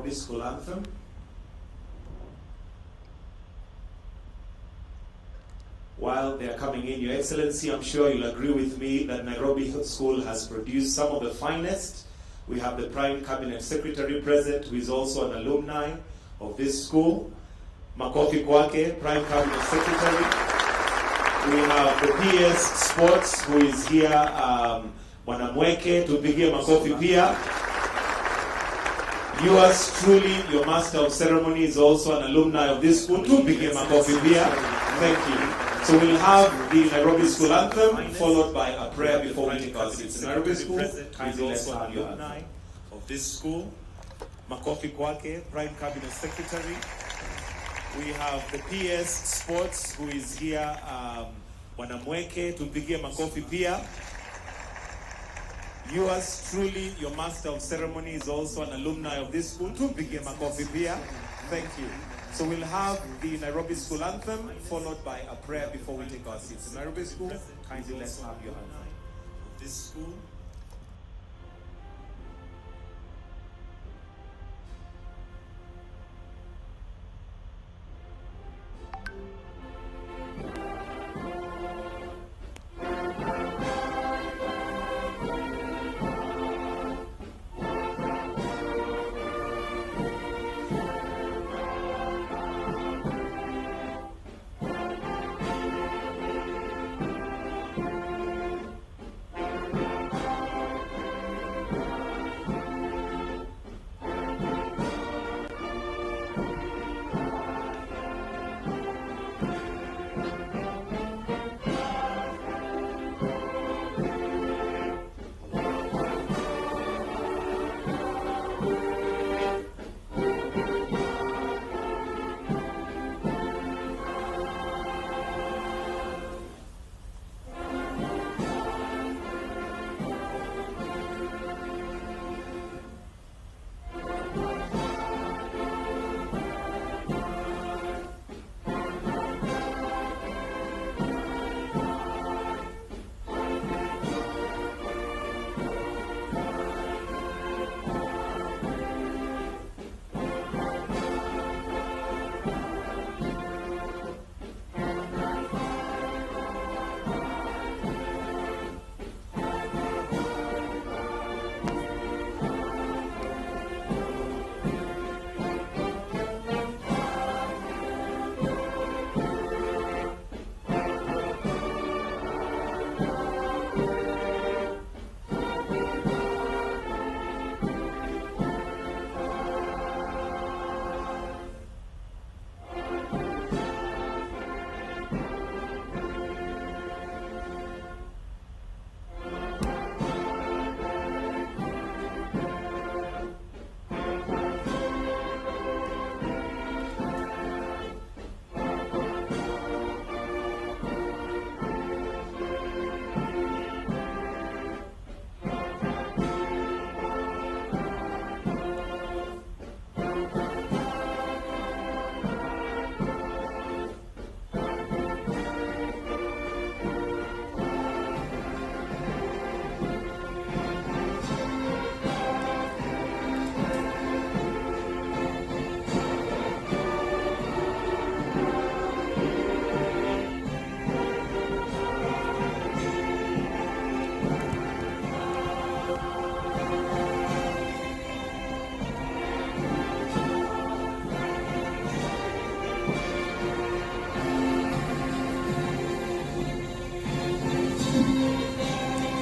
Nairobi school anthem. While they are coming in, Your Excellency, I'm sure you'll agree with me that Nairobi School has produced some of the finest. We have the Prime Cabinet Secretary present, who is also an alumni of this school. Makofi kwake, Prime Cabinet Secretary. We have the PS Sports, who is here, Mwanamweke, tupigie makofi pia. Yours truly, your Master of Ceremony, is also an alumni of this school, tupigie makofi pia. Thank you. So we'll have the Nairobi School anthem, followed by a prayer before we take our seats. Nairobi School is also an alumni of this school. Makofi kwake, Prime Cabinet Secretary. We have the PS Sports, who is here, Mwanamweke, tupigie makofi pia. Yours truly, your Master of Ceremony, is also an alumni of this school, tupigie makofi pia. Thank you. So we'll have the Nairobi School anthem, followed by a prayer before we take our seats. Nairobi School, kindly let's have your anthem of this school.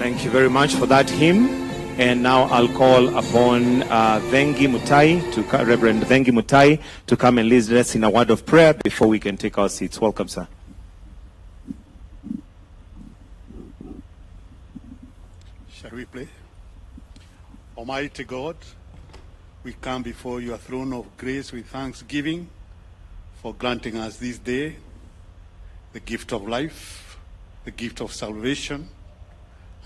Thank you very much for that hymn. And now I'll call upon Reverend Vengi Mutai to come and lead us in a word of prayer before we can take our seats. Welcome, sir. Shall we pray? Almighty God, we come before your throne of grace with thanksgiving for granting us this day the gift of life, the gift of salvation,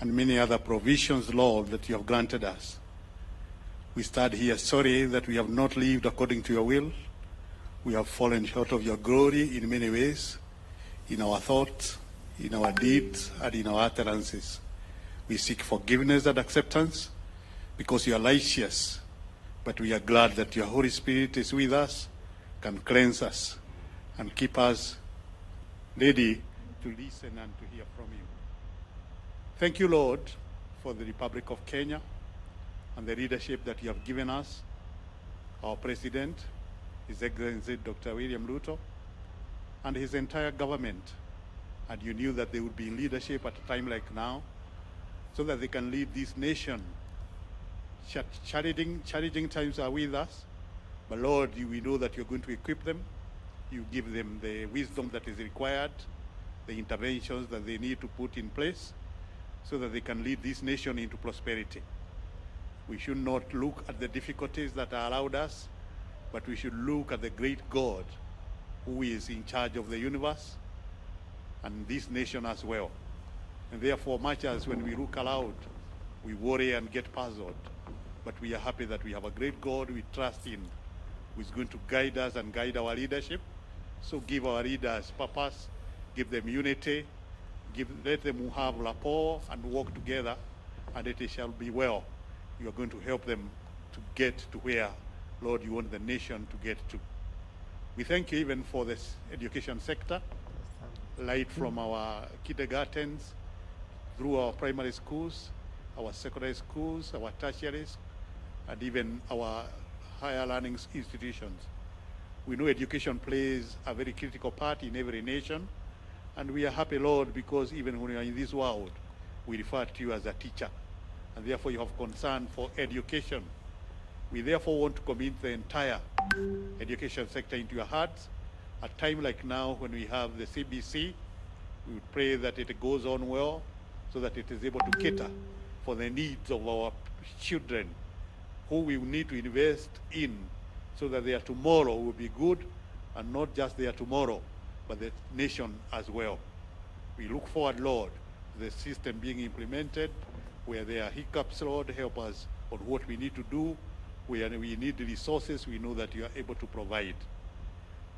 and many other provisions, Lord, that you have granted us. We stand here sorry that we have not lived according to your will. We have fallen short of your glory in many ways, in our thoughts, in our deeds, and in our utterances. We seek forgiveness and acceptance because you are righteous, But we are glad that your Holy Spirit is with us, can cleanse us, and keep us ready to listen and to hear from you. Thank you, Lord, for the Republic of Kenya and the leadership that you have given us, our President, His Excellency Dr. William Ruto, and his entire government. And you knew that they would be in leadership at a time like now, so that they can lead this nation. Challenging times are with us, but Lord, we know that you're going to equip them. You give them the wisdom that is required, the interventions that they need to put in place, so that they can lead this nation into prosperity. We should not look at the difficulties that are allowed us, but we should look at the great God who is in charge of the universe and this nation as well. And therefore, much as when we look aloud, we worry and get puzzled, but we are happy that we have a great God we trust in, who is going to guide us and guide our leadership. So give our leaders purpose, give them unity, let them have rapport and work together, and it shall be well. You are going to help them to get to where, Lord, you want the nation to get to. We thank you even for this education sector, right from our kindergartens, through our primary schools, our secondary schools, our tertiaries, and even our higher learning institutions. We know education plays a very critical part in every nation, and we are happy, Lord, because even when we are in this world, we refer to you as a teacher, and therefore you have concern for education. We therefore want to commit the entire education sector into your hands. At a time like now, when we have the CBC, we would pray that it goes on well, so that it is able to cater for the needs of our children, who we need to invest in, so that their tomorrow will be good, and not just their tomorrow, but the nation as well. We look forward, Lord, to the system being implemented. Where there are hiccups, Lord, help us on what we need to do. Where we need the resources, we know that you are able to provide.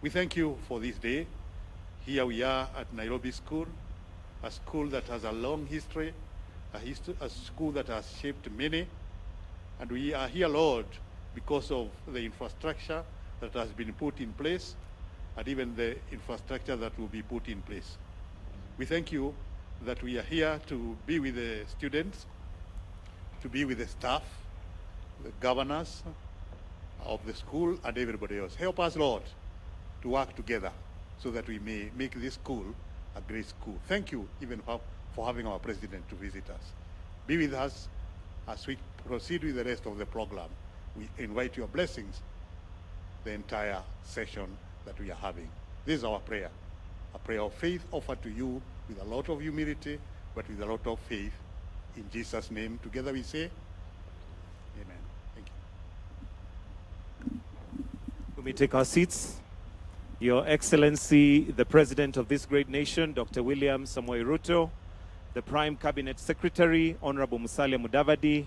We thank you for this day. Here we are at Nairobi School, a school that has a long history, a school that has shaped many. And we are here, Lord, because of the infrastructure that has been put in place, and even the infrastructure that will be put in place. We thank you that we are here to be with the students, to be with the staff, the governors of the school, and everybody else. Help us, Lord, to work together so that we may make this school a great school. Thank you even for having our president to visit us. Be with us as we proceed with the rest of the program. We invite your blessings the entire session that we are having. This is our prayer, a prayer of faith offered to you with a lot of humility, but with a lot of faith. In Jesus' name, together we say, amen. Thank you. We may take our seats. Your Excellency, the President of this great nation, Dr. William Samoei Ruto, the Prime Cabinet Secretary, Honorable Musalia Mudavadi,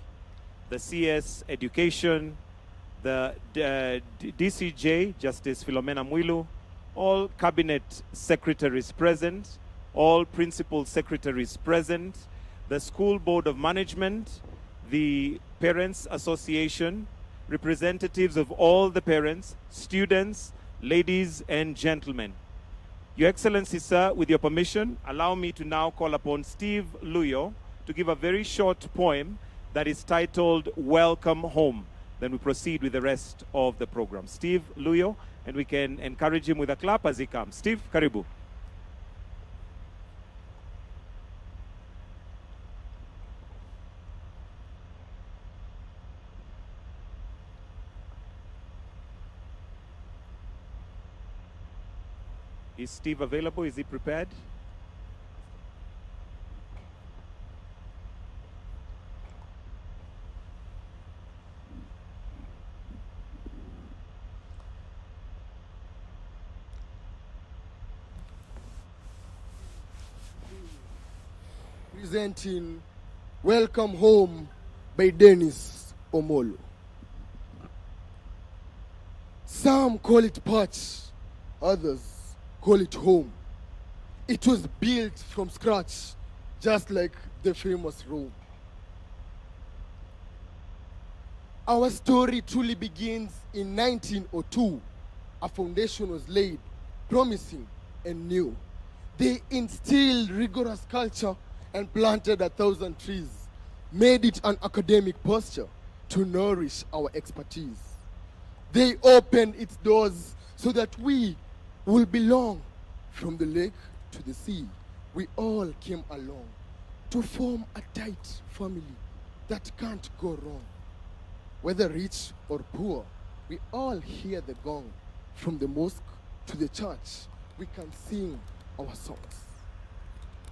the CS Education, the DCJ, Justice Philomena Mwilu, all Cabinet Secretaries present, all Principal Secretaries present, the School Board of Management, the Parents Association, representatives of all the parents, students, ladies and gentlemen. Your Excellency, sir, with your permission, allow me to now call upon Steve Luyo to give a very short poem that is titled Welcome Home. Then we proceed with the rest of the program. Steve Luyo, and we can encourage him with a clap as he comes. Steve, karibu. Is Steve available? Is he prepared? Presenting Welcome Home by Dennis Omolo. Some call it patch, others call it home. It was built from scratch, just like the famous Rome. Our story truly begins in 1902. A foundation was laid, promising and new. They instilled rigorous culture and planted 1,000 trees, made it an academic posture to nourish our expertise. They opened its doors so that we will belong. From the lake to the sea, we all came along to form a tight family that can't go wrong. Whether rich or poor, we all hear the gong. From the mosque to the church, we can sing our songs.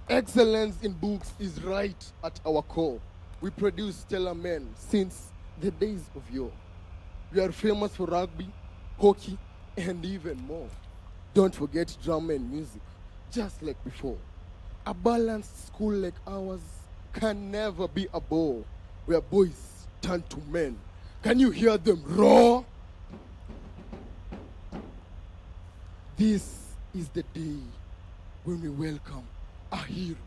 Excellence in books is right at our core. We produce stellar men since the days of yore. We are famous for rugby, hockey, and even more. Don't forget drama and music, just like before. A balanced school like ours can never be a bore, where boys turn to men. Can you hear them roar? This is the day when we welcome a hero.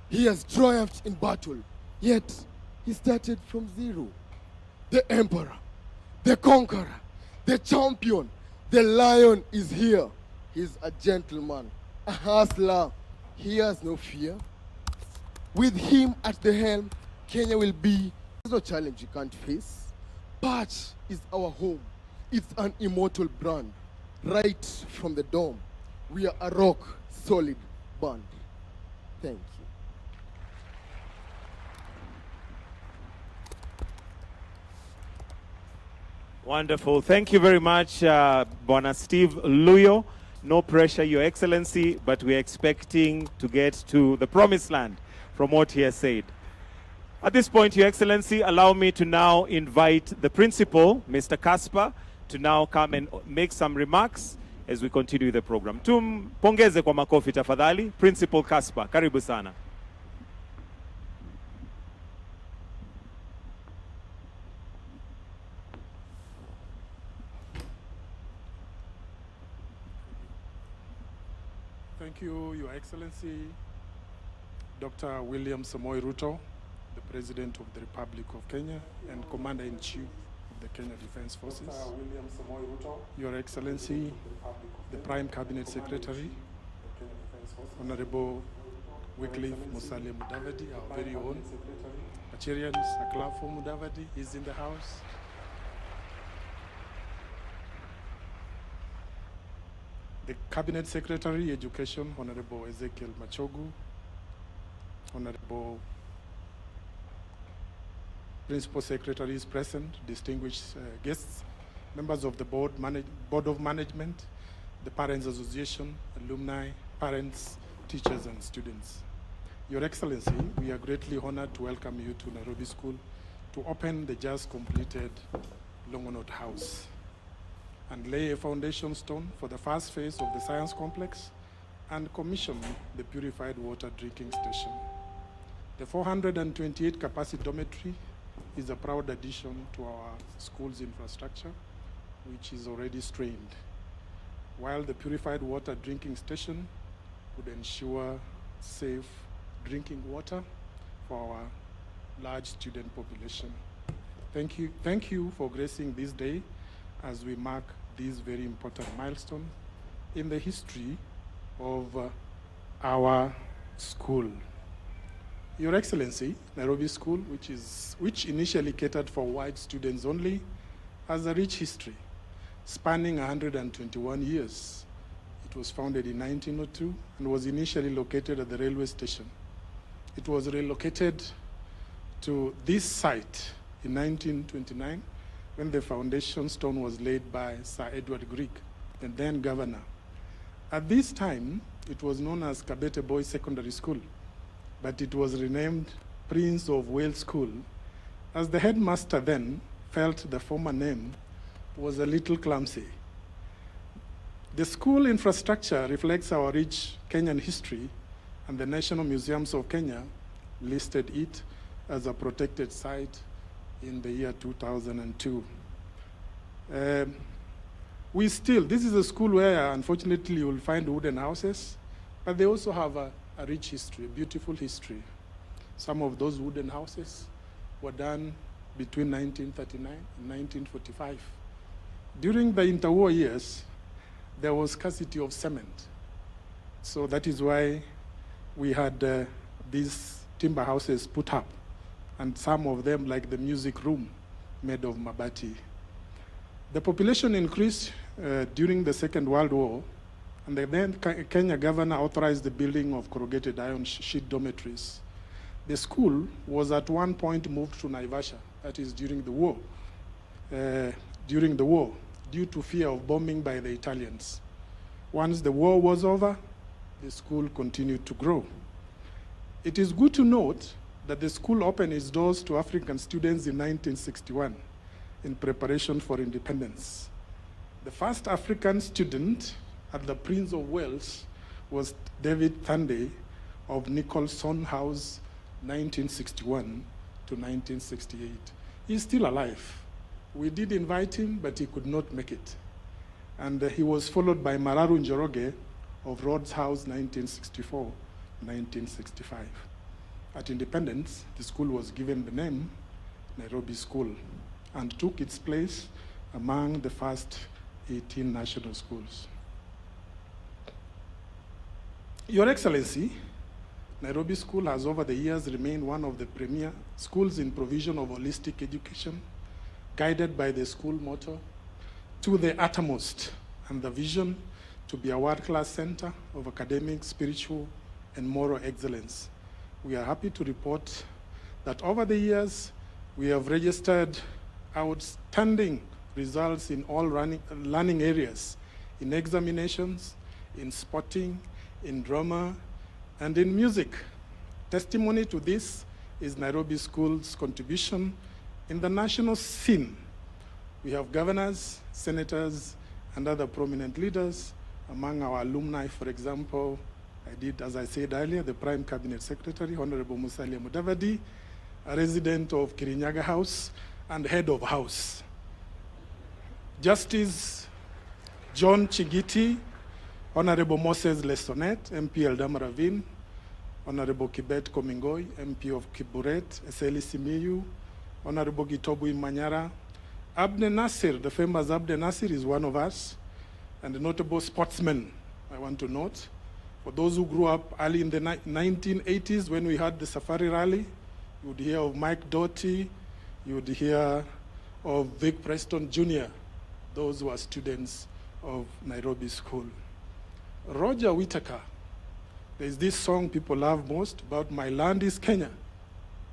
He has triumphed in battle, yet he started from zero. The emperor, the conqueror, the champion, the lion is here. He's a gentleman, a hustler. He has no fear. With him at the helm, Kenya will be. There's no challenge you can't face. Patch is our home. It's an immortal brand. Right from the dome, we are a rock solid band. Thank you. Wonderful. Thank you very much, Bwana Steve Luyo. No pressure, Your Excellency, but we're expecting to get to the promised land from what he has said. At this point, Your Excellency, allow me to now invite the principal, Mr. Kaspa, to now come and make some remarks as we continue the program. Tumpongeze kwa makofi tafadhali. Principal Kaspa, karibu sana. Thank you, Your Excellency, Dr. William Samoei Ruto, the President of the Republic of Kenya and Commander-in-Chief of the Kenya Defense Forces. Dr. William Samoei Ruto, Your Excellency, the Prime Cabinet Secretary, Honorable Wycliffe Musalia Mudavadi, our very own. Acherians, a clap for Mudavadi, is in the house. The Cabinet Secretary, Education, Honorable Ezekiel Machogu, Honorable Principal Secretaries present, distinguished guests, members of the Board of Management, the Parents Association, alumni, parents, teachers, and students. Your Excellency, we are greatly honored to welcome you to Nairobi School to open the just completed Longonot House and lay a foundation stone for the first phase of the science complex and commission the purified water drinking station. The 428 capacity dormitory is a proud addition to our school's infrastructure, which is already strained, while the purified water drinking station would ensure safe drinking water for our large student population. Thank you for gracing this day as we mark this very important milestone in the history of our school. Your Excellency, Nairobi School, which initially catered for white students only, has a rich history spanning 121 years. It was founded in 1902 and was initially located at the railway station. It was relocated to this site in 1929 when the foundation stone was laid by Sir Edward Greig, the then governor. At this time, it was known as Kabete Boys Secondary School, but it was renamed Prince of Wales School, as the headmaster then felt the former name was a little clumsy. The school infrastructure reflects our rich Kenyan history, and the National Museums of Kenya listed it as a protected site in the year 2002. This is a school where, unfortunately, you will find wooden houses, but they also have a rich history, a beautiful history. Some of those wooden houses were done between 1939 and 1945. During the interwar years, there was scarcity of cement. So that is why we had these timber houses put up, and some of them, like the music room, made of mabati. The population increased during the Second World War, and the then Kenya governor authorized the building of corrugated iron sheet dormitories. The school was at one point moved to Naivasha, that is during the war, due to fear of bombing by the Italians. Once the war was over, the school continued to grow. It is good to note that the school opened its doors to African students in 1961 in preparation for independence. The first African student at the Prince of Wales was David Thande of Nicholson House, 1961 to 1968. He's still alive. We did invite him, but he could not make it. And he was followed by Mararu Njoroge of Rhodes House, 1964, 1965. At independence, the school was given the name Nairobi School and took its place among the first 18 national schools. Your Excellency, Nairobi School has over the years remained one of the premier schools in provision of holistic education, guided by the school motto, to the uttermost, and the vision to be a world-class center of academic, spiritual, and moral excellence. We are happy to report that over the years, we have registered outstanding results in all learning areas, in examinations, in sporting, in drama, and in music. Testimony to this is Nairobi School's contribution in the national scene. We have governors, senators, and other prominent leaders. Among our alumni, for example, I did, as I said earlier, the Prime Cabinet Secretary, Honorable Musalia Mudavadi, a resident of Kirinyaga House and head of house. Justice John Chigiti, Honorable Moses Lesonet, MP Eldama Ravine, Honorable Kibet Komingoi, MP of Kiburet, Eseli Simiyu, Honorable Gitobu Manyara, Abde Nasir, the famous Abde Nasir is one of us, and a notable sportsman, I want to note. For those who grew up early in the 1980s when we had the Safari Rally, you would hear of Mike Doughty, you would hear of Vic Preston Jr., those who are students of Nairobi School. Roger Whittaker, there's this song people love most about My Land is Kenya.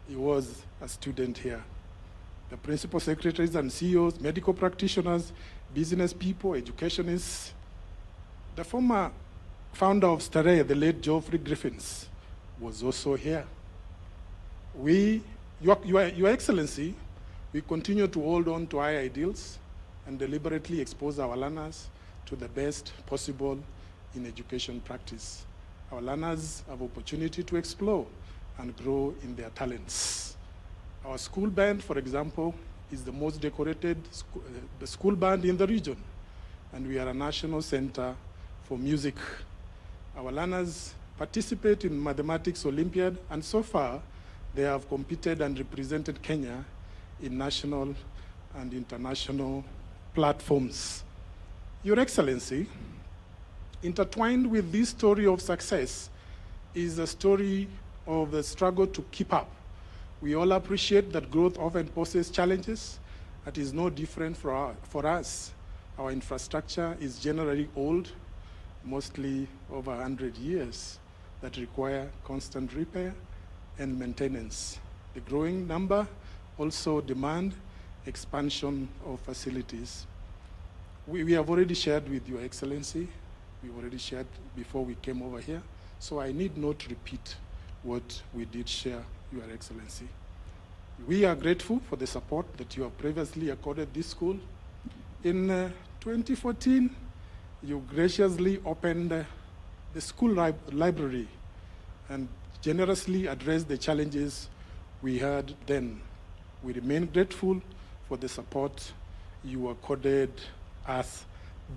He was a student here. The principal secretaries and CEOs, medical practitioners, business people, educationists. The former founder of Starehe, the late Geoffrey Griffiths, was also here. Your Excellency, we continue to hold on to high ideals and deliberately expose our learners to the best possible in education practice. Our learners have opportunity to explore and grow in their talents. Our school band, for example, is the most decorated school band in the region, and we are a national center for music. Our learners participate in Mathematics Olympiad, and so far, they have competed and represented Kenya in national and international platforms. Your Excellency, intertwined with this story of success is a story of the struggle to keep up. We all appreciate that growth often poses challenges. That is no different for us. Our infrastructure is generally old, mostly over 100 years, that require constant repair and maintenance. The growing number also demand expansion of facilities. We have already shared with Your Excellency. We've already shared before we came over here, so I need not repeat what we did share, Your Excellency. We are grateful for the support that you have previously accorded this school. In 2014, you graciously opened the school library and generously addressed the challenges we had then. We remain grateful for the support you accorded us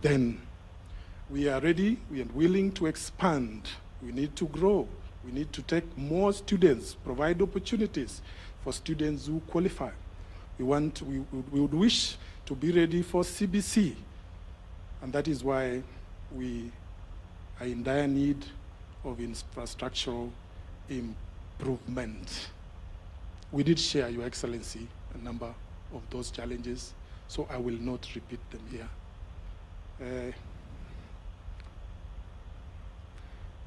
then. We are ready, we are willing to expand. We need to grow. We need to take more students, provide opportunities for students who qualify. We would wish to be ready for CBC, and that is why we are in dire need of infrastructural improvement. We did share, Your Excellency, a number of those challenges, so I will not repeat them here.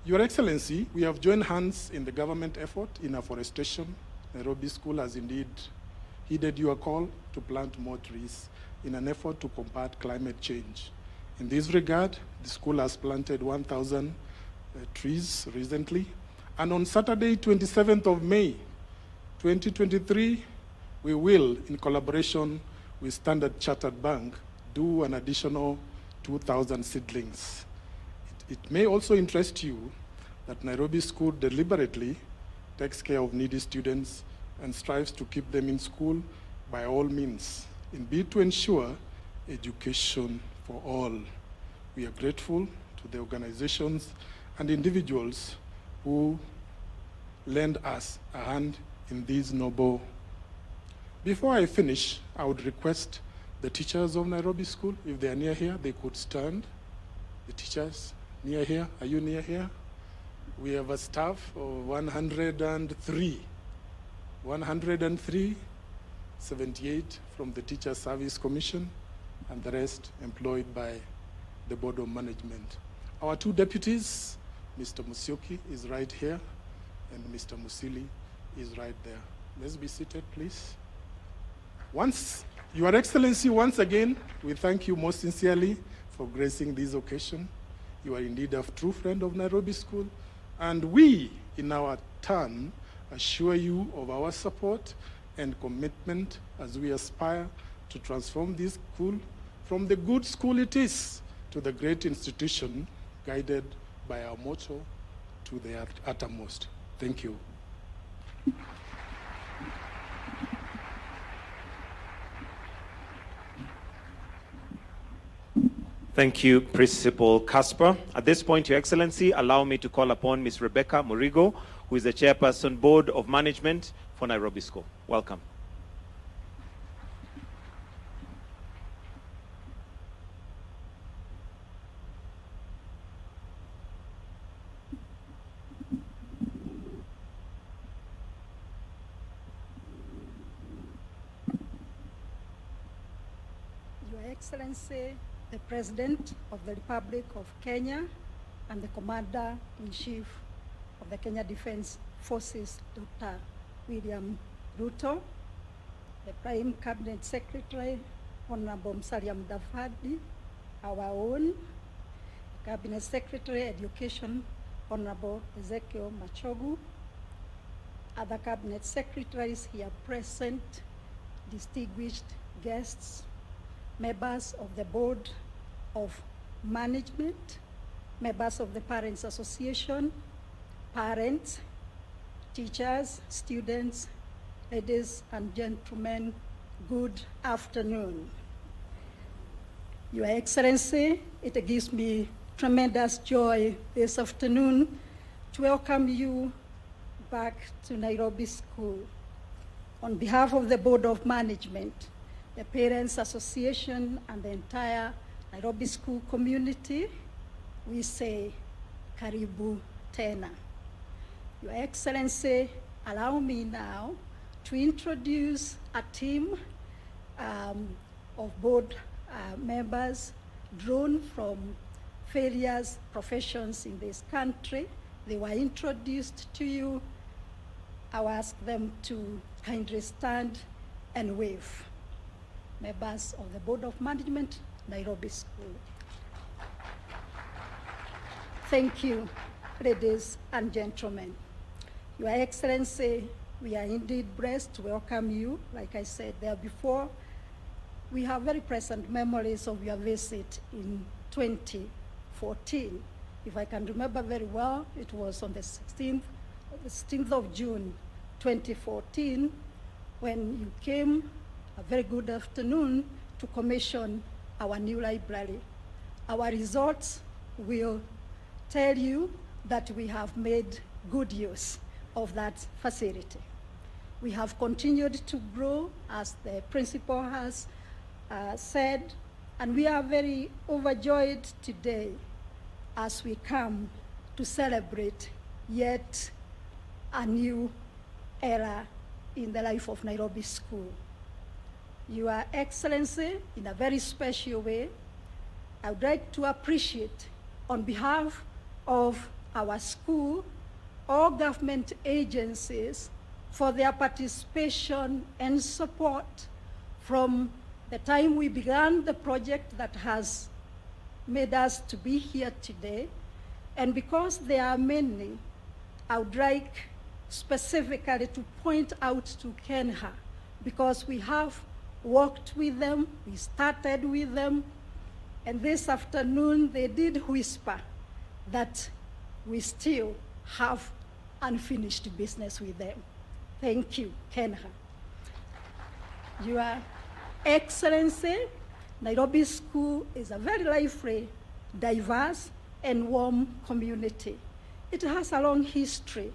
Your Excellency, we have joined hands in the government effort in afforestation. Nairobi School has indeed heeded your call to plant more trees in an effort to combat climate change. In this regard, the school has planted 1,000 trees recently, and on Saturday, 27th of May, 2023, we will, in collaboration with Standard Chartered Bank, do an additional 2,000 seedlings. It may also interest you that Nairobi School deliberately takes care of needy students and strives to keep them in school by all means, in bid to ensure education for all. We are grateful to the organizations and individuals who lend us a hand in this noble. Before I finish, I would request the teachers of Nairobi School, if they are near here, they could stand. The teachers near here, are you near here? We have a staff of 103. 103, 78 from the Teacher Service Commission, and the rest employed by the Board of Management. Our two deputies, Mr. Musyoki is right here, and Mr. Musili is right there. Let's be seated, please. Your Excellency, once again, we thank you most sincerely for gracing this occasion. You are indeed a true friend of Nairobi School, and we, in our turn, assure you of our support and commitment as we aspire to transform this school from the good school it is to the great institution guided by our motto to the uttermost. Thank you. Thank you, Principal Casper. At this point, Your Excellency, allow me to call upon Ms. Rebecca Murigo, who is the Chairperson, Board of Management for Nairobi School. Welcome. Your Excellency, the President of the Republic of Kenya and the Commander-in-Chief of the Kenya Defense Forces, Dr. William Ruto, the Prime Cabinet Secretary, Honorable Musalia Mudavadi, our own Cabinet Secretary, Education, Honorable Ezekiel Machogu, other Cabinet Secretaries here present, distinguished guests, members of the Board of Management, members of the Parents Association, parents, teachers, students, ladies and gentlemen, good afternoon. Your Excellency, it gives me tremendous joy this afternoon to welcome you back to Nairobi School. On behalf of the Board of Management, the Parents Association, and the entire Nairobi School community, we say, Karibu Tena. Your Excellency, allow me now to introduce a team of board members drawn from various professions in this country. They were introduced to you. I'll ask them to kindly stand and wave. Members of the Board of Management, Nairobi School. Thank you, ladies and gentlemen. Your Excellency, we are indeed blessed to welcome you. Like I said there before, we have very present memories of your visit in 2014. If I can remember very well, it was on the 16th of June, 2014, when you came a very good afternoon to commission our new library. Our results will tell you that we have made good use of that facility. We have continued to grow, as the principal has said, and we are very overjoyed today as we come to celebrate yet a new era in the life of Nairobi School. Your Excellency, in a very special way, I would like to appreciate, on behalf of our school, all government agencies for their participation and support from the time we began the project that has made us to be here today. And because there are many, I would like specifically to point out to Kenha, because we have worked with them, we started with them, and this afternoon they did whisper that we still have unfinished business with them. Thank you, Kenha. Your Excellency, Nairobi School is a very lively, diverse, and warm community. It has a long history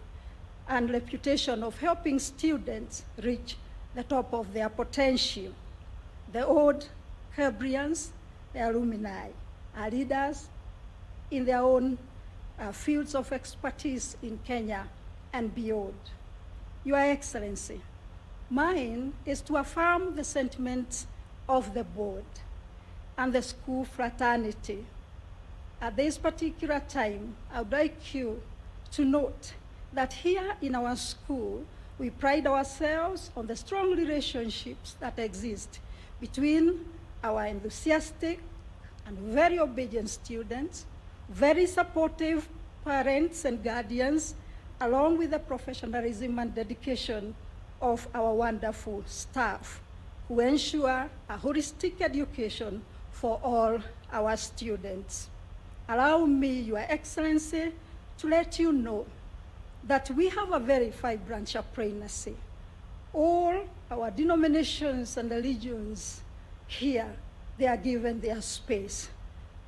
and reputation of helping students reach the top of their potential. The old Hebrians, the alumni, are leaders in their own fields of expertise in Kenya and beyond. Your Excellency, mine is to affirm the sentiments of the board and the school fraternity. At this particular time, I would like you to note that here in our school, we pride ourselves on the strong relationships that exist between our enthusiastic and very obedient students, very supportive parents and guardians, along with the professionalism and dedication of our wonderful staff, who ensure a holistic education for all our students. Allow me, Your Excellency, to let you know that we have a very vibrant chaplaincy. All our denominations and religions here, they are given their space.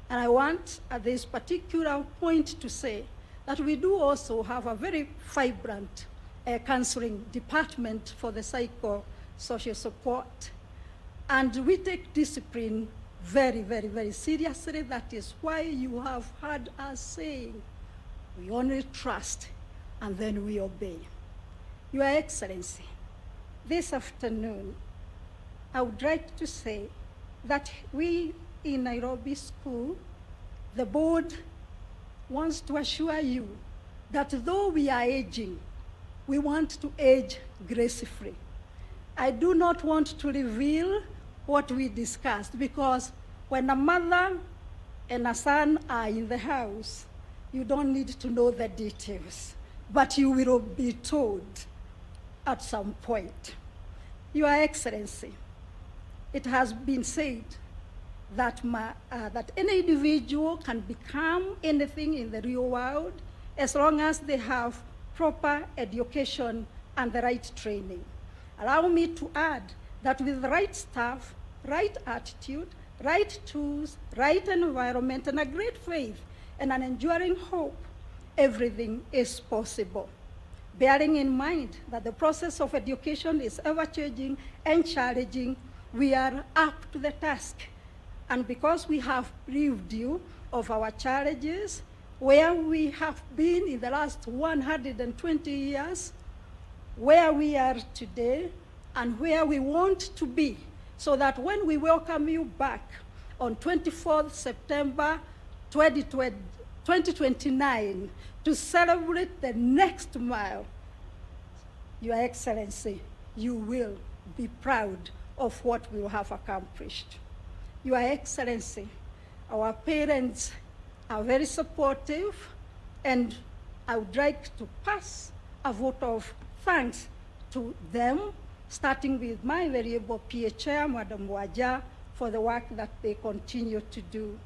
And I want at this particular point to say that we do also have a very vibrant counseling department for the psychosocial support. And we take discipline very, very, very seriously. That is why you have heard us saying, we only trust and then we obey. Your Excellency, this afternoon, I would like to say that we in Nairobi School, the board wants to assure you that though we are aging, we want to age gracefully. I do not want to reveal what we discussed, because when a mother and a son are in the house, you don't need to know the details, but you will be told at some point. Your Excellency, it has been said that, that any individual can become anything in the real world as long as they have proper education and the right training. Allow me to add that with the right staff, right attitude, right tools, right environment, and a great faith and an enduring hope, everything is possible. Bearing in mind that the process of education is ever-changing and challenging, we are up to the task. And because we have briefed you of our challenges, where we have been in the last 120 years, where we are today, and where we want to be, so that when we welcome you back on 24th September 2029 to celebrate the next mile, Your Excellency, you will be proud of what we have accomplished. Your Excellency, our parents are very supportive, and I would like to pass a vote of thanks to them, starting with my variable PA Chair, Madam Waja, for the work that they continue to do.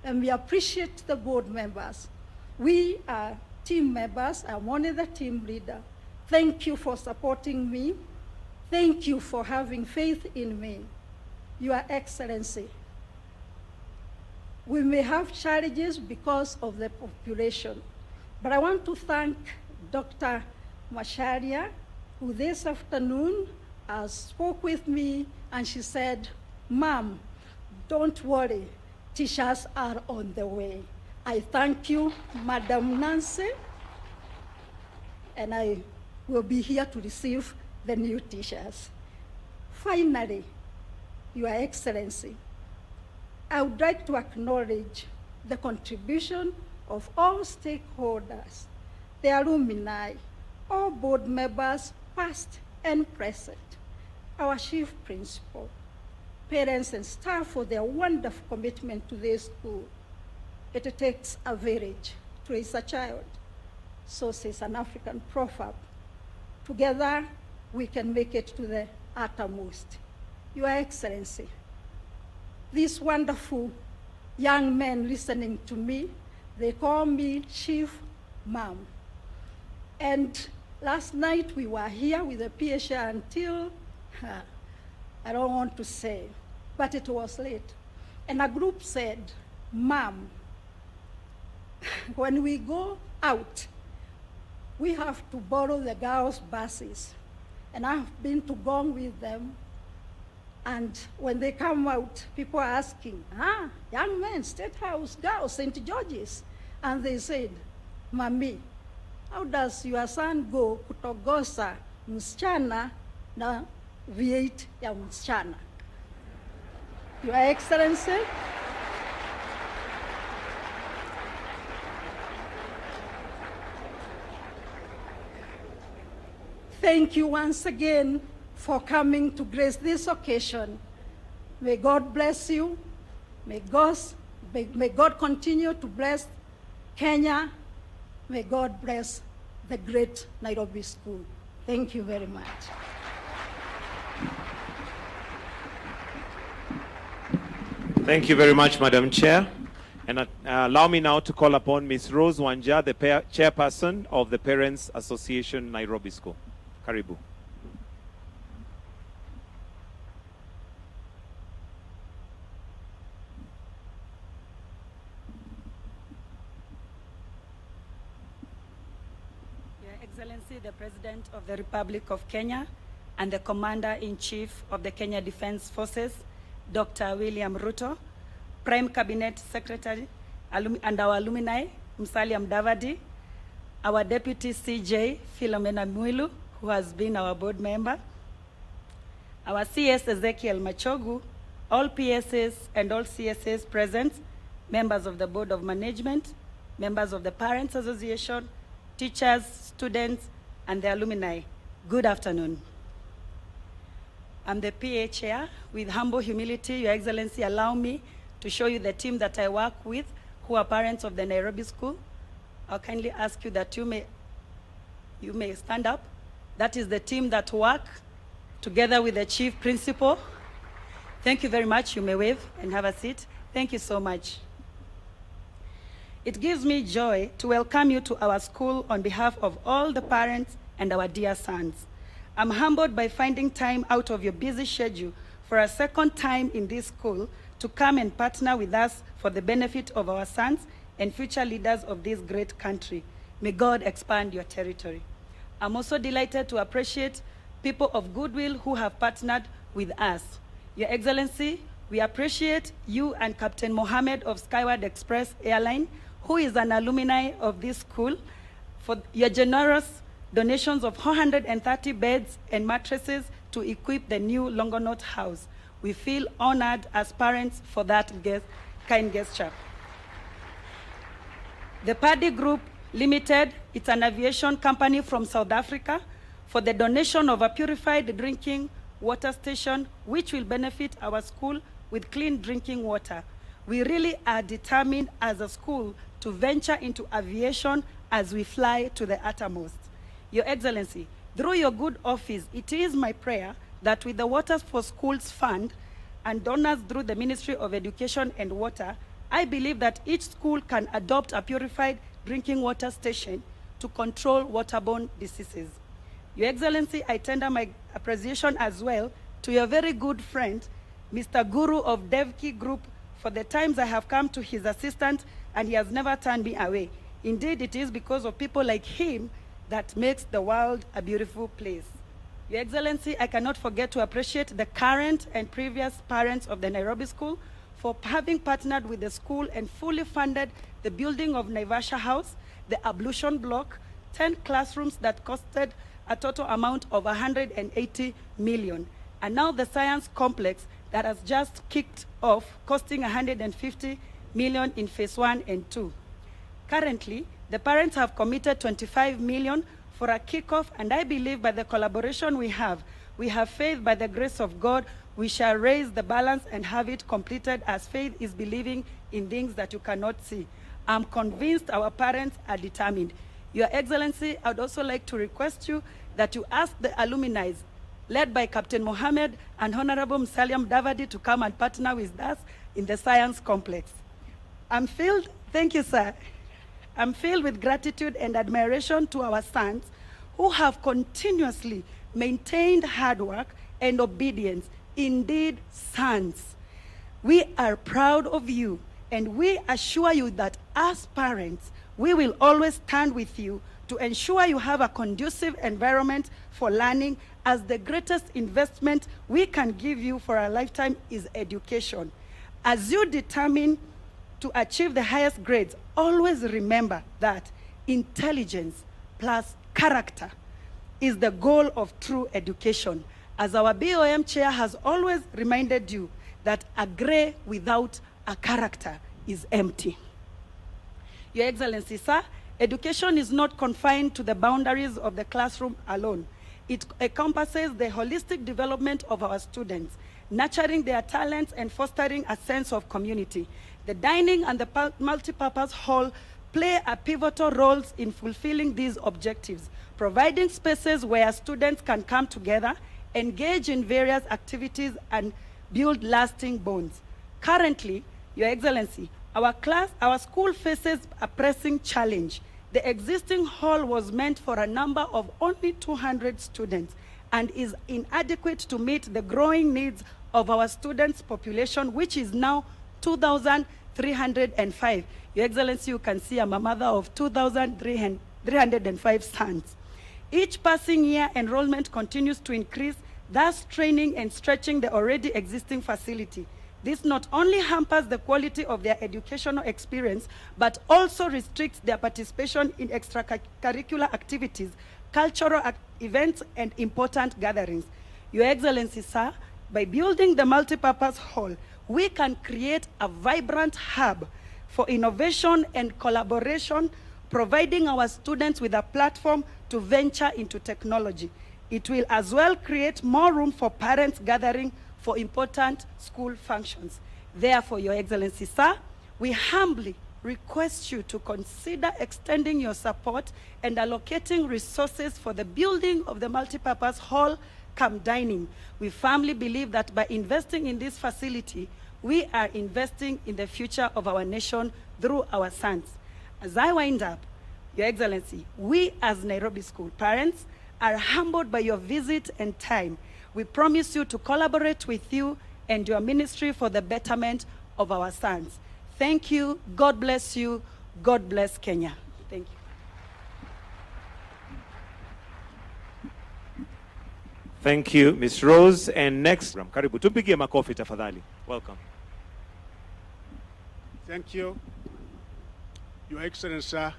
And we appreciate the board members. We are team members. I'm only the team leader. Thank you for supporting me. Thank you for having faith in me. Your Excellency, we may have challenges because of the population, but I want to thank Dr. Masharia who this afternoon spoke with me, and she said, "Mom, don't worry, teachers are on the way." I thank you, Madam Nancy, and I will be here to receive the new teachers. Finally, Your Excellency, I would like to acknowledge the contribution of all stakeholders, the alumni, all board members, past and present, our chief principal, parents and staff for their wonderful commitment to this school. It takes a village to raise a child. So says an African proverb. Together, we can make it to the uttermost. Your Excellency, these wonderful young men listening to me, they call me Chief Mom. And last night we were here with the PHR until, I don't want to say, but it was late. And a group said, "Mom, when we go out, we have to borrow the girls' buses." And I've been to Gong with them. And when they come out, people are asking, young men, State House, girls, St. George's. And they said, "Mami, how does your son go kutogosa msichana na V8 ya msichana?" Your Excellency, thank you once again for coming to grace this occasion. May God bless you. May God continue to bless Kenya. May God bless the great Nairobi School. Thank you very much. Thank you very much, Madam Chair. And allow me now to call upon Ms. Rose Wanja, the chairperson of the Parents Association Nairobi School. Karibu. Your Excellency, the President of the Republic of Kenya and the Commander-in-Chief of the Kenya Defense Forces, Dr. William Ruto, Prime Cabinet Secretary and our alumni, Musalia Mudavadi, our Deputy CJ, Philomena Mwilu, who has been our board member, our CS Ezekiel Machogu, all PSs and all CSs present, members of the Board of Management, members of the Parents Association, teachers, students, and the alumni. Good afternoon. I'm the PA chair. With humble humility, Your Excellency, allow me to show you the team that I work with, who are parents of the Nairobi School. I'll kindly ask you that you may stand up. That is the team that work together with the chief principal. Thank you very much. You may wave and have a seat. Thank you so much. It gives me joy to welcome you to our school on behalf of all the parents and our dear sons. I'm humbled by finding time out of your busy schedule for a second time in this school to come and partner with us for the benefit of our sons and future leaders of this great country. May God expand your territory. I'm also delighted to appreciate people of goodwill who have partnered with us. Your Excellency, we appreciate you and Captain Mohammed of Skyward Express Airline, who is an alumni of this school, for your generous donations of 430 beds and mattresses to equip the new Longonot House. We feel honored as parents for that kind gesture. The Paddy Group Limited, it's an aviation company from South Africa, for the donation of a purified drinking water station, which will benefit our school with clean drinking water. We really are determined as a school to venture into aviation as we fly to the uttermost. Your Excellency, through your good office, it is my prayer that with the Waters for Schools Fund and donors through the Ministry of Education and Water, I believe that each school can adopt a purified drinking water station to control waterborne diseases. Your Excellency, I tender my appreciation as well to your very good friend, Mr. Guru of Devki Group, for the times I have come to his assistance and he has never turned me away. Indeed, it is because of people like him that makes the world a beautiful place. Your Excellency, I cannot forget to appreciate the current and previous parents of the Nairobi School for having partnered with the school and fully funded the building of Naivasha House, the ablution block, 10 classrooms that costed a total amount of 180 million. And now the science complex that has just kicked off, costing 150 million in phase 1 and 2. Currently, the parents have committed 25 million for a kickoff, and I believe by the collaboration we have faith by the grace of God, we shall raise the balance and have it completed, as faith is believing in things that you cannot see. I'm convinced our parents are determined. Your Excellency, I would also like to request you that you ask the alumni, led by Captain Mohammed and Honorable Musaliam Davadi, to come and partner with us in the science complex. Thank you, sir. I'm filled with gratitude and admiration to our sons who have continuously maintained hard work and obedience. Indeed, sons, we are proud of you, and we assure you that as parents, we will always stand with you to ensure you have a conducive environment for learning, as the greatest investment we can give you for a lifetime is education. As you determine to achieve the highest grades, always remember that intelligence plus character is the goal of true education. As our BOM chair has always reminded you that a grade without a character is empty. Your Excellency, sir, education is not confined to the boundaries of the classroom alone. It encompasses the holistic development of our students, nurturing their talents and fostering a sense of community. The dining and the multipurpose hall play a pivotal role in fulfilling these objectives, providing spaces where students can come together, engage in various activities, and build lasting bonds. Currently, Your Excellency, our school faces a pressing challenge. The existing hall was meant for a number of only 200 students and is inadequate to meet the growing needs of our students' population, which is now 2,305. Your Excellency, you can see I'm a mother of 2,305 sons. Each passing year, enrollment continues to increase, thus training and stretching the already existing facility. This not only hampers the quality of their educational experience, but also restricts their participation in extracurricular activities, cultural events, and important gatherings. Your Excellency, sir, by building the multipurpose hall, we can create a vibrant hub for innovation and collaboration, providing our students with a platform to venture into technology. It will as well create more room for parents gathering for important school functions. Therefore, Your Excellency, sir, we humbly request you to consider extending your support and allocating resources for the building of the multipurpose hall come dining. We firmly believe that by investing in this facility, we are investing in the future of our nation through our sons. As I wind up, Your Excellency, we as Nairobi School parents are humbled by your visit and time. We promise you to collaborate with you and your ministry for the betterment of our sons. Thank you. God bless you. God bless Kenya. Thank you. Thank you, Ms. Rose. And next, karibu. Tumpigie makofi tafadhali. Welcome. Thank you, Your Excellency, sir.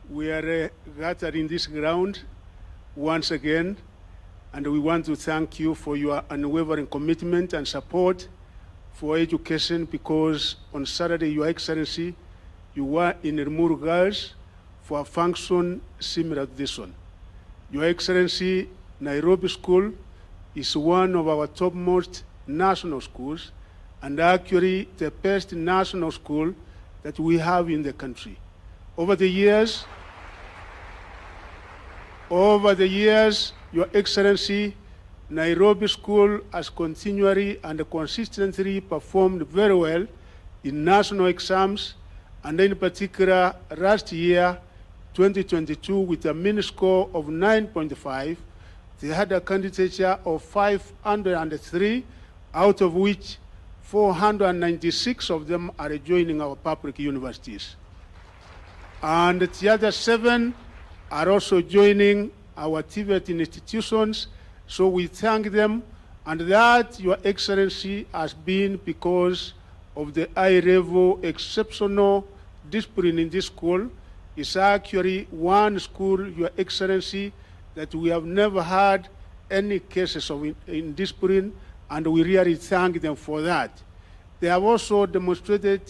We are gathered in this ground once again, and we want to thank you for your unwavering commitment and support for education, because on Saturday, Your Excellency, you were in Rimuru Girls for a function similar to this one. Your Excellency, Nairobi School is one of our topmost national schools, and actually the best national school that we have in the country. Over the years, Your Excellency, Nairobi School has continually and consistently performed very well in national exams, and in particular last year, 2022, with a mini score of 9.5, they had a candidature of 503, out of which 496 of them are joining our public universities. And the other 7 are also joining our TVET institutions, So we thank them, and that, Your Excellency, has been because of the high-level exceptional discipline in this school. It's actually one school, Your Excellency, that we have never had any cases of indiscipline, and we really thank them for that. They have also demonstrated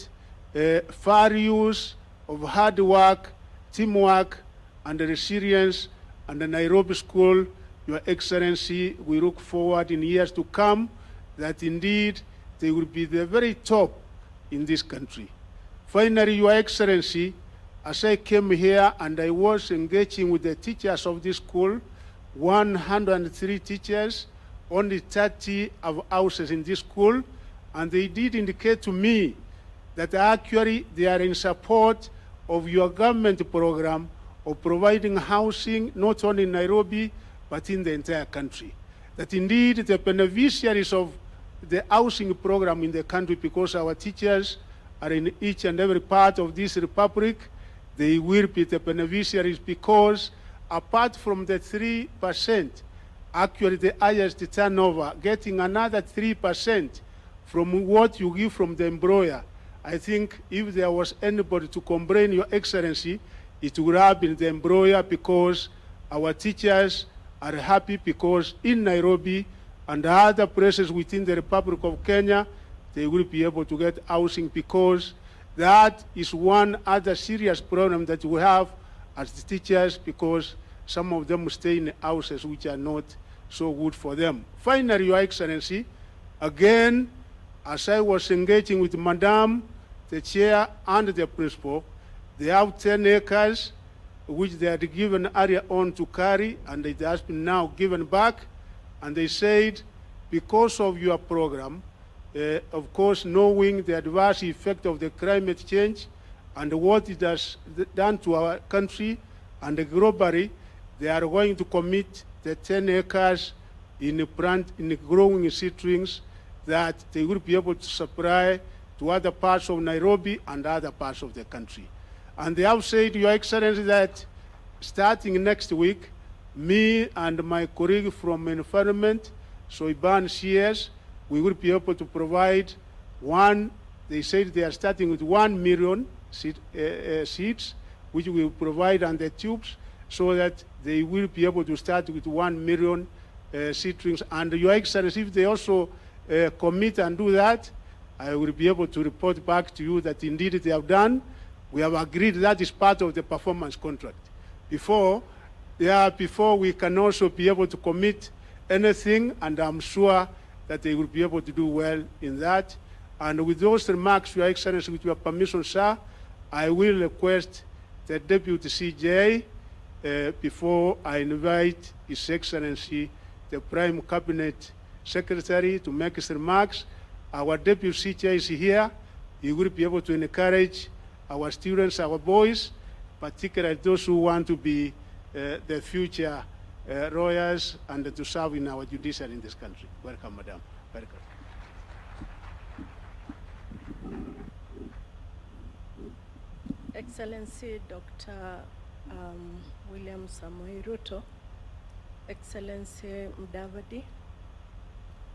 values of hard work, teamwork, and resilience, and the Nairobi School, Your Excellency, we look forward in years to come that indeed they will be the very top in this country. Finally, Your Excellency, as I came here and I was engaging with the teachers of this school, 103 teachers, only 30 have houses in this school, and they did indicate to me that actually they are in support of your government program of providing housing not only in Nairobi, but in the entire country. That indeed the beneficiaries of the housing program in the country, because our teachers are in each and every part of this republic, they will be the beneficiaries, because apart from the 3%, actually the highest turnover, getting another 3% from what you give from the employer, I think if there was anybody to complain, Your Excellency, it would have been the employer, because our teachers are happy because in Nairobi and other places within the Republic of Kenya, they will be able to get housing, because that is one other serious problem that we have as the teachers, because some of them stay in houses which are not so good for them. Finally, Your Excellency, again, as I was engaging with Madam, the chair and the principal, they have 10 acres which they had given area on to carry, and it has been now given back. And they said, because of your program, of course, knowing the adverse effect of the climate change and what it has done to our country and globally, they are going to commit the 10 acres in growing seedlings that they will be able to supply to other parts of Nairobi and other parts of the country. And they have said, Your Excellency, that starting next week, me and my colleague from environment, Soiban CS, we will be able to provide they said they are starting with 1 million seeds, which we will provide on the tubes, so that they will be able to start with 1 million seedlings. And Your Excellency, if they also commit and do that, I will be able to report back to you that indeed they have done. We have agreed that is part of the performance contract. Before we can also be able to commit anything, and I'm sure that they will be able to do well in that. And with those remarks, Your Excellency, with your permission, sir, I will request the Deputy CJ, before I invite His Excellency, the Prime Cabinet Secretary, to make his remarks. Our Deputy CJ is here. He will be able to encourage our students, our boys, particularly those who want to be the future lawyers and to serve in our judiciary in this country. Welcome, Madam. Welcome. Excellency Dr. William Samoei Ruto, Excellency Mudavadi,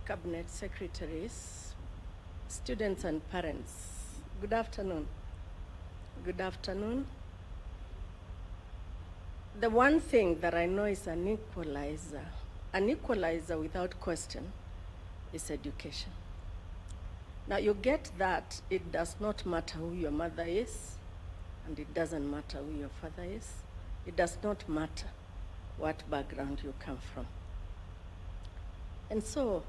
Cabinet Secretaries, students and parents, good afternoon. Good afternoon. The one thing that I know is an equalizer without question, is education. Now you get that it does not matter who your mother is, and it doesn't matter who your father is. It does not matter what background you come from. And so,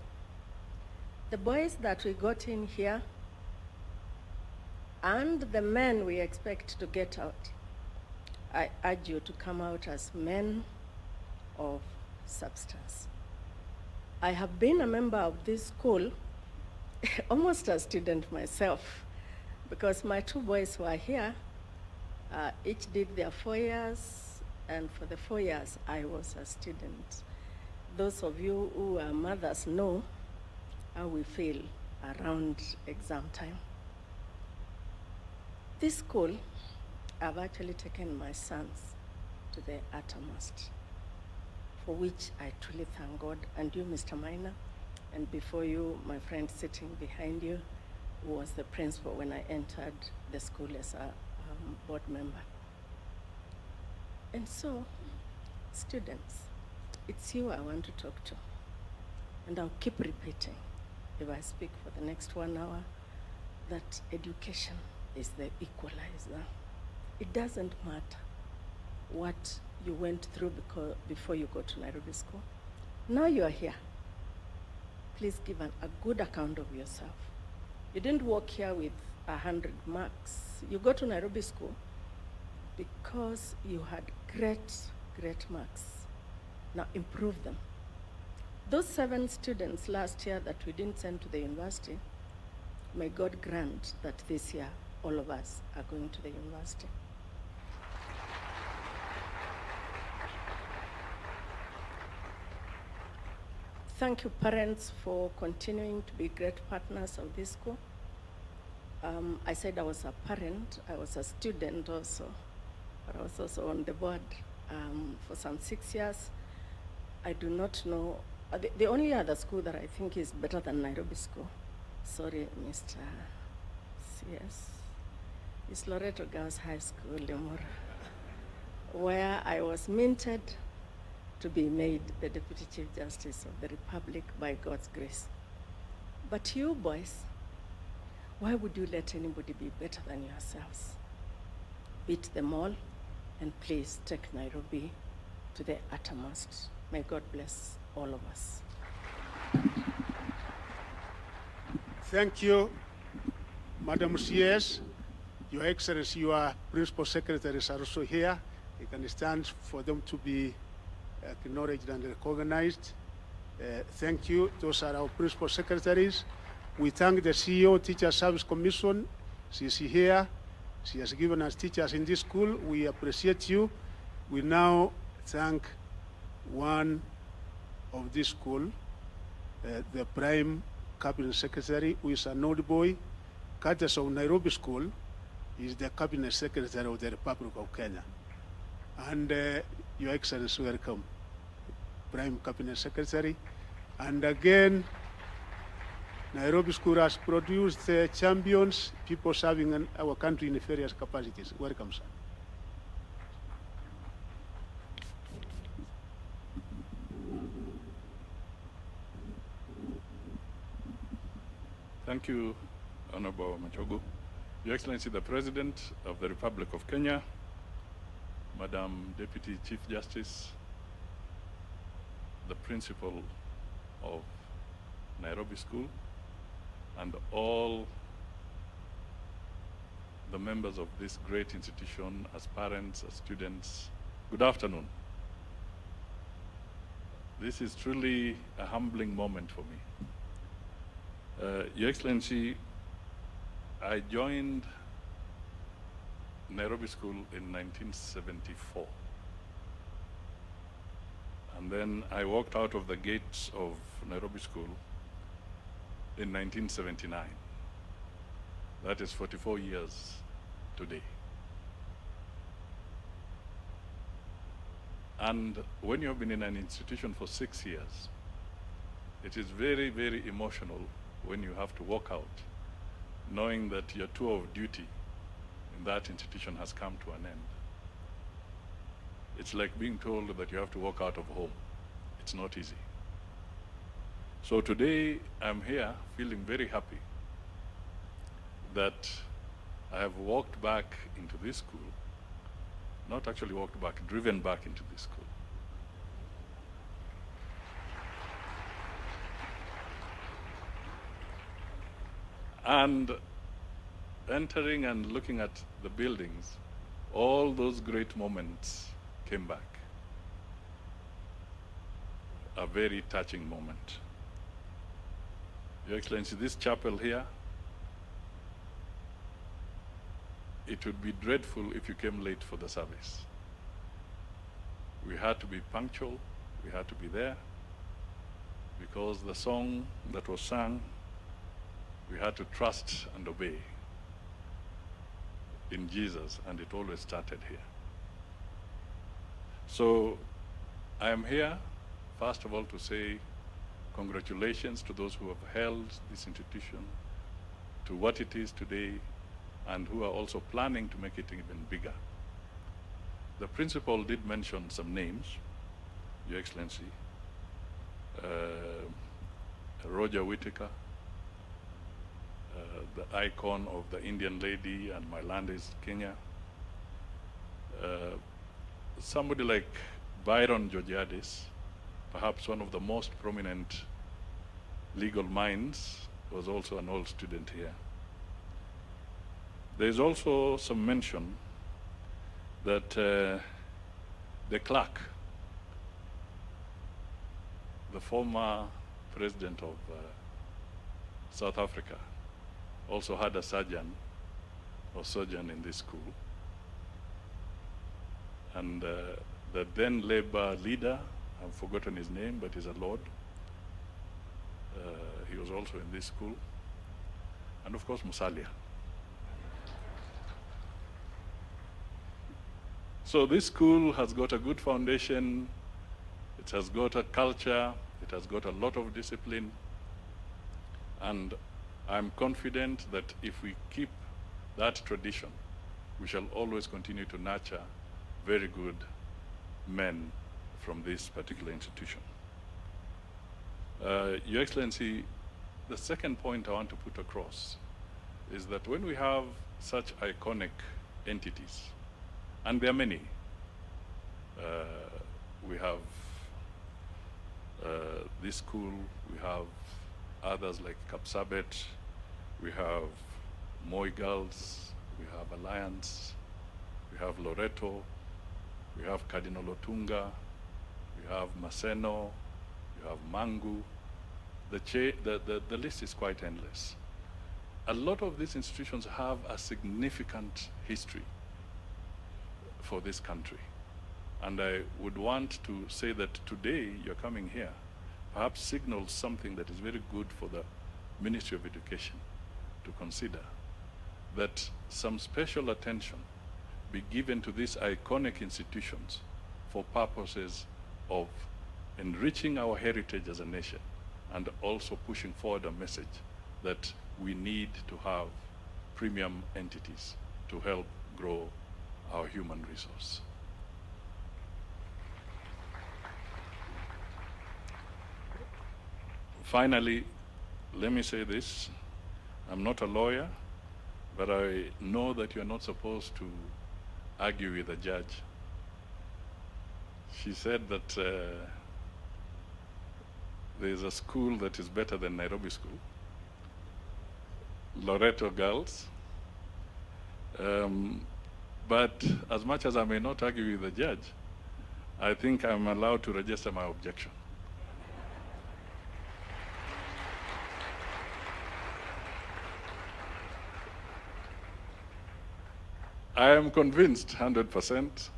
the boys that we got in here, and the men we expect to get out, I urge you to come out as men of substance. I have been a member of this school, almost a student myself, because my two boys were here, each did their 4 years, and for the 4 years, I was a student. Those of you who are mothers know how we feel around exam time. This school, I've actually taken my sons to the uttermost. for which I truly thank God, and you, Mr. Minor, and before you, my friend sitting behind you, who was the principal when I entered the school as a board member. And so, students, it's you I want to talk to. And I'll keep repeating, if I speak for the next 1 hour, that education is the equalizer. It doesn't matter what you went through before you go to Nairobi School. Now you are here. Please give a good account of yourself. You didn't walk here with 100 marks. You go to Nairobi School because you had great marks. Now improve them. Those 7 students last year that we didn't send to the university, may God grant that this year all of us are going to the university. Thank you, parents, for continuing to be great partners of this school. I said I was a parent, I was a student also, but I was also on the board for some 6 years. I do not know, the only other school that I think is better than Nairobi School, sorry, Mr. CS, is Loreto Girls High School, Lemur, where I was minted to be made the Deputy Chief Justice of the Republic by God's grace. But you boys, why would you let anybody be better than yourselves? Beat them all, and please take Nairobi to the uttermost. May God bless all of us. Thank you, Madam CS. Your Excellency, your Principal Secretaries are also here. You can stand for them to be acknowledged and recognized. Thank you. Those are our Principal Secretaries. We thank the CEO, Teacher Service Commission. She is here. She has given us teachers in this school. We appreciate you. We now thank one of this school, the Prime Cabinet Secretary, who is an old boy, courtesy of Nairobi School. He is the Cabinet Secretary of the Republic of Kenya. And Your Excellency, welcome, Prime Cabinet Secretary. And again, Nairobi School has produced champions, people serving our country in various capacities. Welcome, sir. Thank you, Honorable Machogu. Your Excellency, the President of the Republic of Kenya, Madam Deputy Chief Justice, the Principal of Nairobi School, and all the members of this great institution, as parents, as students, good afternoon. This is truly a humbling moment for me. Your Excellency, I joined Nairobi School in 1974. And then I walked out of the gates of Nairobi School in 1979. That is 44 years today. And when you have been in an institution for 6 years, it is very, very emotional when you have to walk out, knowing that your tour of duty in that institution has come to an end. It's like being told that you have to walk out of home. It's not easy. So today, I'm here feeling very happy that I have walked back into this school, not actually walked back, driven back into this school. And entering and looking at the buildings, all those great moments came back. A very touching moment. Your Excellency, this chapel here, it would be dreadful if you came late for the service. We had to be punctual, we had to be there, because the song that was sung, we had to trust and obey in Jesus, and it always started here. So I am here first of all, to say congratulations to those who have held this institution to what it is today and who are also planning to make it even bigger. The principal did mention some names, Your Excellency. Roger Whittaker, the icon of the Indian lady and my land is Kenya. Somebody like Byron Georgiadis, perhaps one of the most prominent legal minds, was also an old student here. There is also some mention that the clerk, the former president of South Africa, also had a sojourn in this school. And the then Labour leader, I've forgotten his name, but he's a lord. He was also in this school. And of course, Musalia. So this school has got a good foundation. It has got a culture. It has got a lot of discipline. And I'm confident that if we keep that tradition, we shall always continue to nurture very good men from this particular institution. Your Excellency, the second point I want to put across is that when we have such iconic entities, and there are many, we have this school, we have others like Kapsabet, we have Moi Girls, we have Alliance, we have Loreto, we have Cardinal Otunga, we have Maseno, we have Mangu. The list is quite endless. A lot of these institutions have a significant history for this country. And I would want to say that today you're coming here perhaps signals something that is very good for the Ministry of Education to consider, that some special attention be given to these iconic institutions for purposes of enriching our heritage as a nation and also pushing forward a message that we need to have premium entities to help grow our human resource. Finally, let me say this. I'm not a lawyer, but I know that you're not supposed to argue with a judge. She said that there's a school that is better than Nairobi School, Loreto Girls. But as much as I may not argue with the judge, I think I'm allowed to register my objection. I am convinced 100%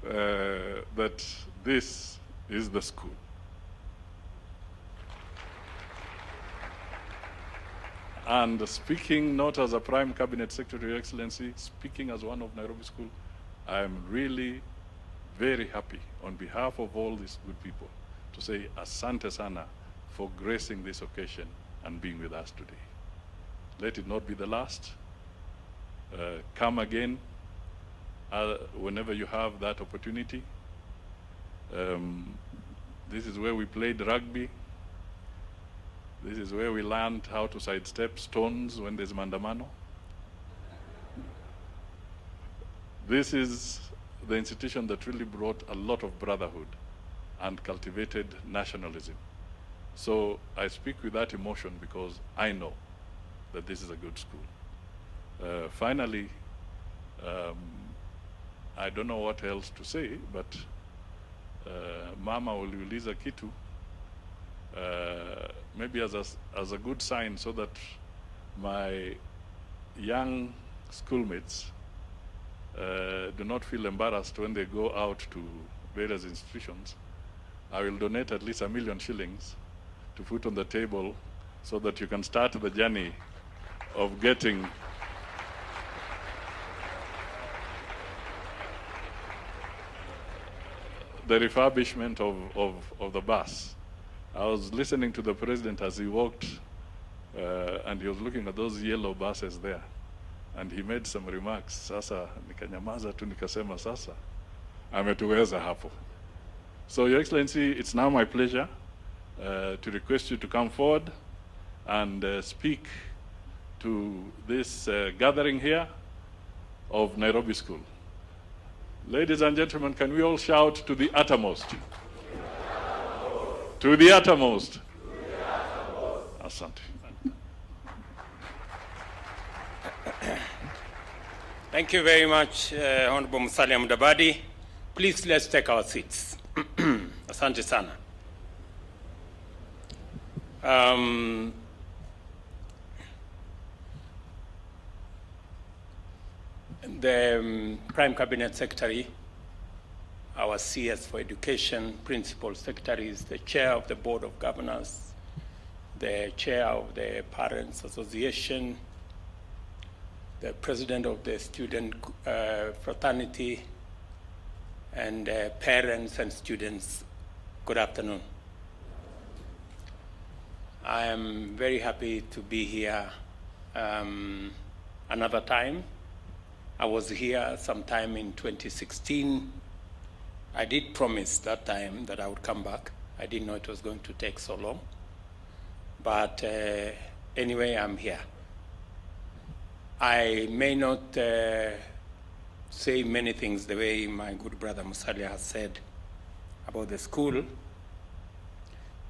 that this is the school. And speaking not as a Prime Cabinet Secretary, Your Excellency, speaking as one of Nairobi School, I am really very happy on behalf of all these good people to say asante sana for gracing this occasion and being with us today. Let it not be the last. Come again whenever you have that opportunity. This is where we played rugby. This is where we learned how to sidestep stones when there's mandamano. This is the institution that really brought a lot of brotherhood and cultivated nationalism. So I speak with that emotion because I know that this is a good school. Finally, I don't know what else to say, but Mama uliuliza kitu, maybe as a good sign so that my young schoolmates do not feel embarrassed when they go out to various institutions. I will donate at least 1 million shillings to put on the table so that you can start the journey of getting the refurbishment of the bus. I was listening to the president as he walked, and he was looking at those yellow buses there, and he made some remarks. Sasa nikanyamaza tu nikasema sasa ametuweza hapo. So Your Excellency, it's now my pleasure to request you to come forward and speak to this gathering here of Nairobi School. Ladies and gentlemen, can we all shout to the uttermost? To the uttermost. Asante. Thank you very much, Honorable Musalia Mudavadi. Please, let's take our seats. Asante sana. The Prime Cabinet Secretary, our CS for Education, Principal Secretaries, the Chair of the Board of Governors, the Chair of the Parents Association, the President of the Student Fraternity, and parents and students, good afternoon. I am very happy to be here another time. I was here sometime in 2016. I did promise that time that I would come back. I didn't know it was going to take so long. But anyway, I'm here. I may not say many things the way my good brother Musalia has said about the school,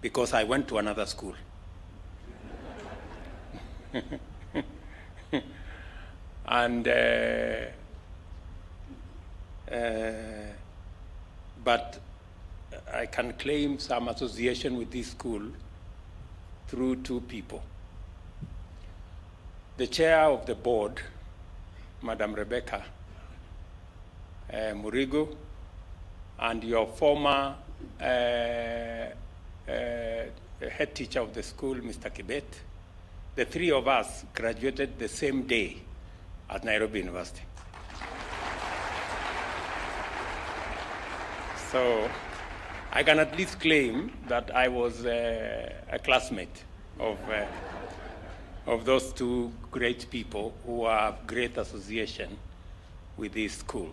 because I went to another school. And but I can claim some association with this school through two people. The chair of the board, Madam Rebecca Murigo, and your former head teacher of the school, Mr. Kibet, the three of us graduated the same day at Nairobi University. So I can at least claim that I was a classmate of those two great people who have great association with this school.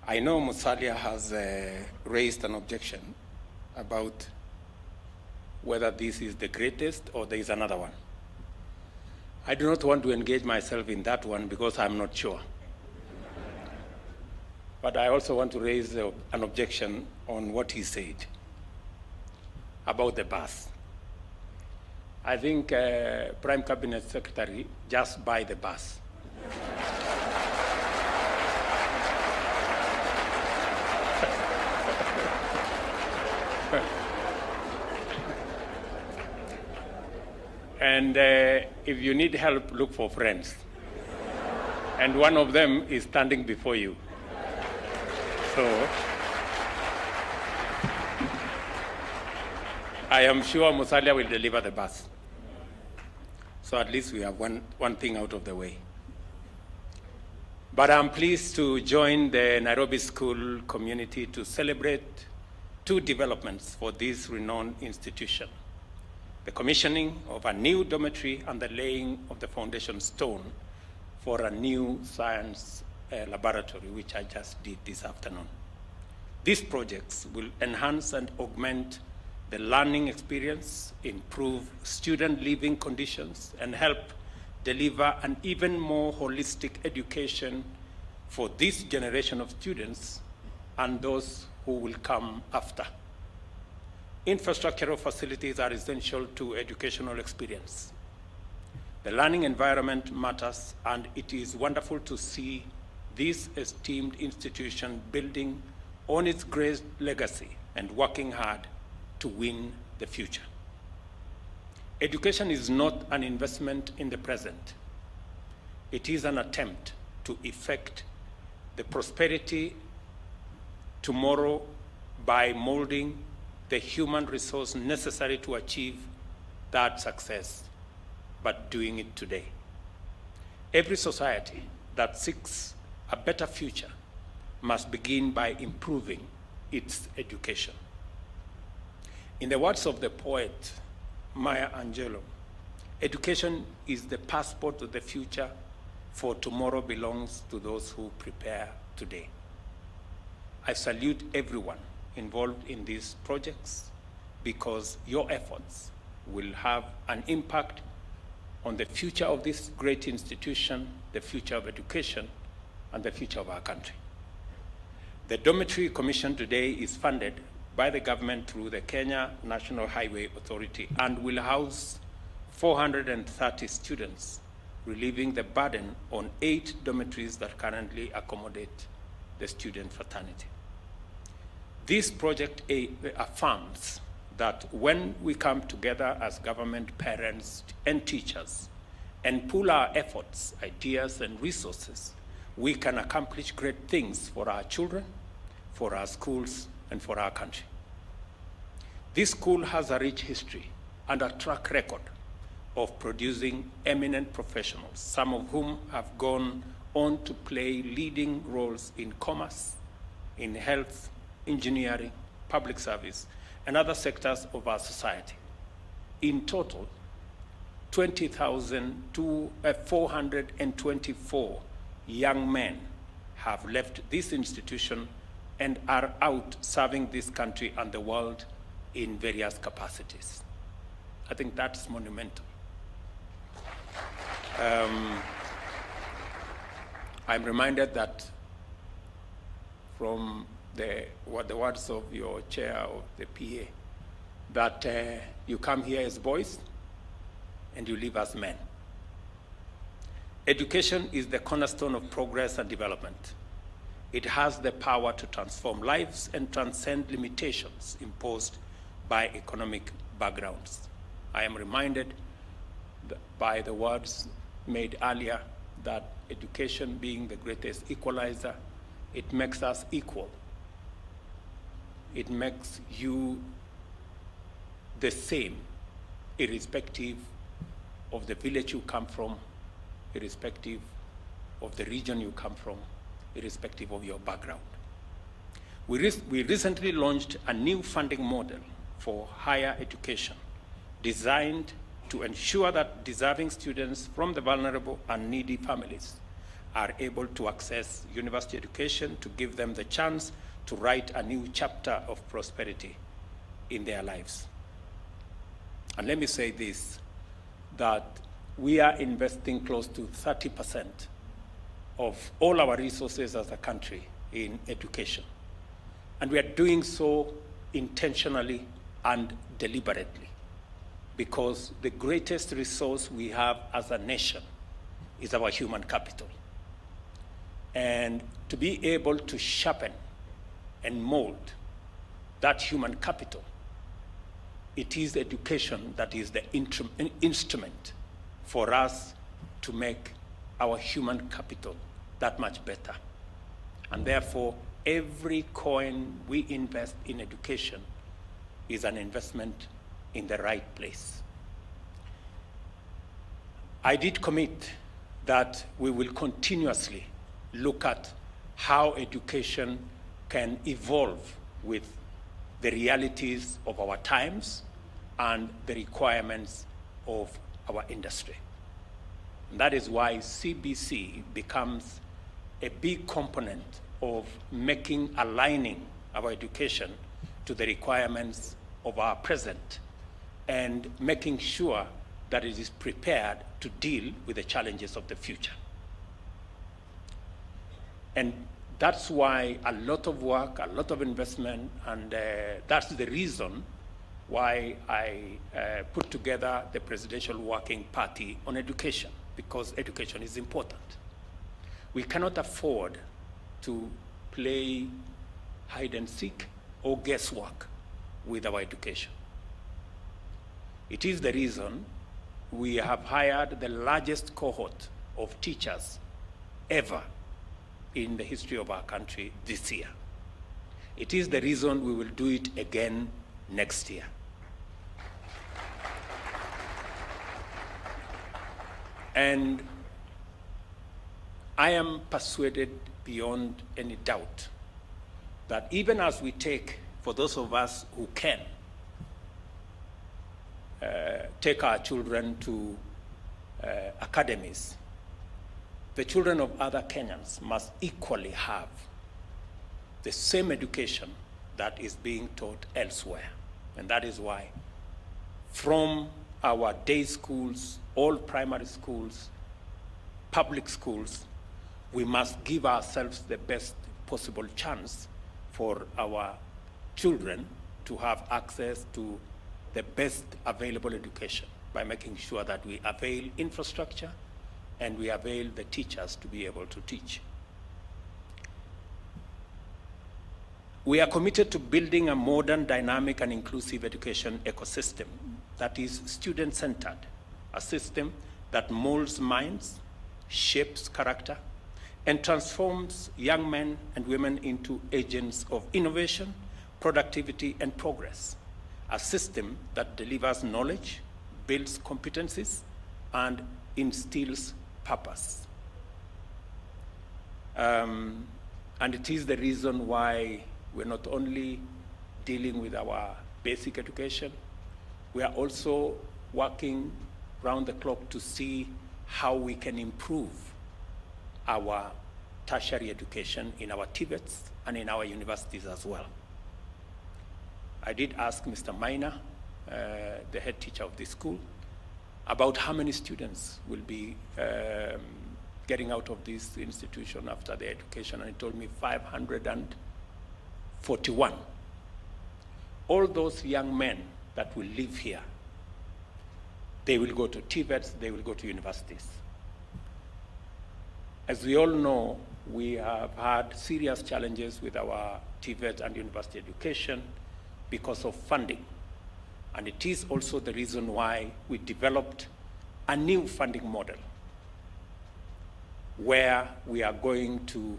I know Musalia has raised an objection about whether this is the greatest or there is another one. I do not want to engage myself in that one because I'm not sure. But I also want to raise an objection on what he said about the bus. I think Prime Cabinet Secretary just buy the bus. And if you need help, look for friends. And one of them is standing before you. So I am sure Musalia will deliver the bus. So at least we have one thing out of the way. But I'm pleased to join the Nairobi School community to celebrate two developments for this renowned institution: the commissioning of a new dormitory and the laying of the foundation stone for a new science laboratory, which I just did this afternoon. These projects will enhance and augment the learning experience, improve student living conditions, and help deliver an even more holistic education for this generation of students and those who will come after. Infrastructural facilities are essential to educational experience. The learning environment matters, and it is wonderful to see this esteemed institution building on its great legacy and working hard to win the future. Education is not an investment in the present. It is an attempt to effect the prosperity tomorrow by molding the human resource necessary to achieve that success, but doing it today. Every society that seeks a better future must begin by improving its education. In the words of the poet Maya Angelou, education is the passport to the future, for tomorrow belongs to those who prepare today. I salute everyone involved in these projects because your efforts will have an impact on the future of this great institution, the future of education, and the future of our country. The Dormitory Commission today is funded by the government through the Kenya National Highway Authority and will house 430 students, relieving the burden on 8 dormitories that currently accommodate the student fraternity. This project affirms that when we come together as government, parents, and teachers and pool our efforts, ideas, and resources, we can accomplish great things for our children, for our schools, and for our country. This school has a rich history and a track record of producing eminent professionals, some of whom have gone on to play leading roles in commerce, in health, engineering, public service, and other sectors of our society. In total, 20,424 young men have left this institution and are out serving this country and the world in various capacities. I think that's monumental. I'm reminded that from the words of your chair of the PA, that you come here as boys and you leave as men. Education is the cornerstone of progress and development. It has the power to transform lives and transcend limitations imposed by economic backgrounds. I am reminded by the words made earlier that education being the greatest equalizer, it makes us equal. It makes you the same, irrespective of the village you come from, irrespective of the region you come from, irrespective of your background. We recently launched a new funding model for higher education designed to ensure that deserving students from the vulnerable and needy families are able to access university education to give them the chance to write a new chapter of prosperity in their lives. And let me say this, that we are investing close to 30% of all our resources as a country in education. And we are doing so intentionally and deliberately, because the greatest resource we have as a nation is our human capital. And to be able to sharpen and mold that human capital, it is education that is the instrument for us to make our human capital that much better. And therefore, every coin we invest in education is an investment in the right place. I did commit that we will continuously look at how education can evolve with the realities of our times and the requirements of our industry. And that is why CBC becomes a big component of aligning our education to the requirements of our present and making sure that it is prepared to deal with the challenges of the future. And that's why a lot of work, a lot of investment, and that's the reason why I put together the Presidential Working Party on education, because education is important. We cannot afford to play hide and seek or guesswork with our education. It is the reason we have hired the largest cohort of teachers ever in the history of our country this year. It is the reason we will do it again next year. And I am persuaded beyond any doubt that even as we take, for those of us who can, take our children to academies, the children of other Kenyans must equally have the same education that is being taught elsewhere. And that is why from our day schools, all primary schools, public schools, we must give ourselves the best possible chance for our children to have access to the best available education by making sure that we avail infrastructure and we avail the teachers to be able to teach. We are committed to building a modern, dynamic, and inclusive education ecosystem that is student-centered, a system that molds minds, shapes character, and transforms young men and women into agents of innovation, productivity, and progress. A system that delivers knowledge, builds competencies, and instills purpose. And it is the reason why we're not only dealing with our basic education, we are also working round the clock to see how we can improve our tertiary education in our TVETs and in our universities as well. I did ask Mr. Minor, the head teacher of this school, about how many students will be getting out of this institution after their education, and he told me 541. All those young men that will live here, they will go to TVETs, they will go to universities. As we all know, we have had serious challenges with our TVET and university education because of funding. And it is also the reason why we developed a new funding model where we are going to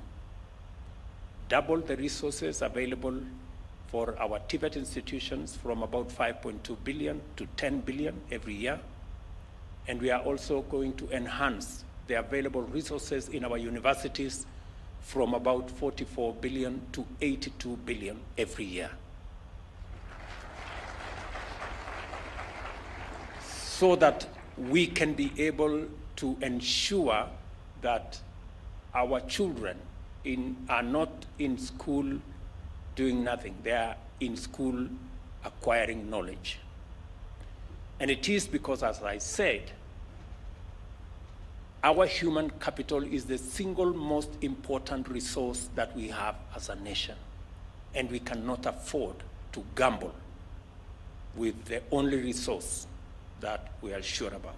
double the resources available for our TVET institutions from about 5.2 billion to 10 billion every year. And we are also going to enhance the available resources in our universities from about 44 billion to 82 billion every year. So that we can be able to ensure that our children are not in school doing nothing. They are in school acquiring knowledge. And it is because, as I said, our human capital is the single most important resource that we have as a nation. And we cannot afford to gamble with the only resource that we are sure about.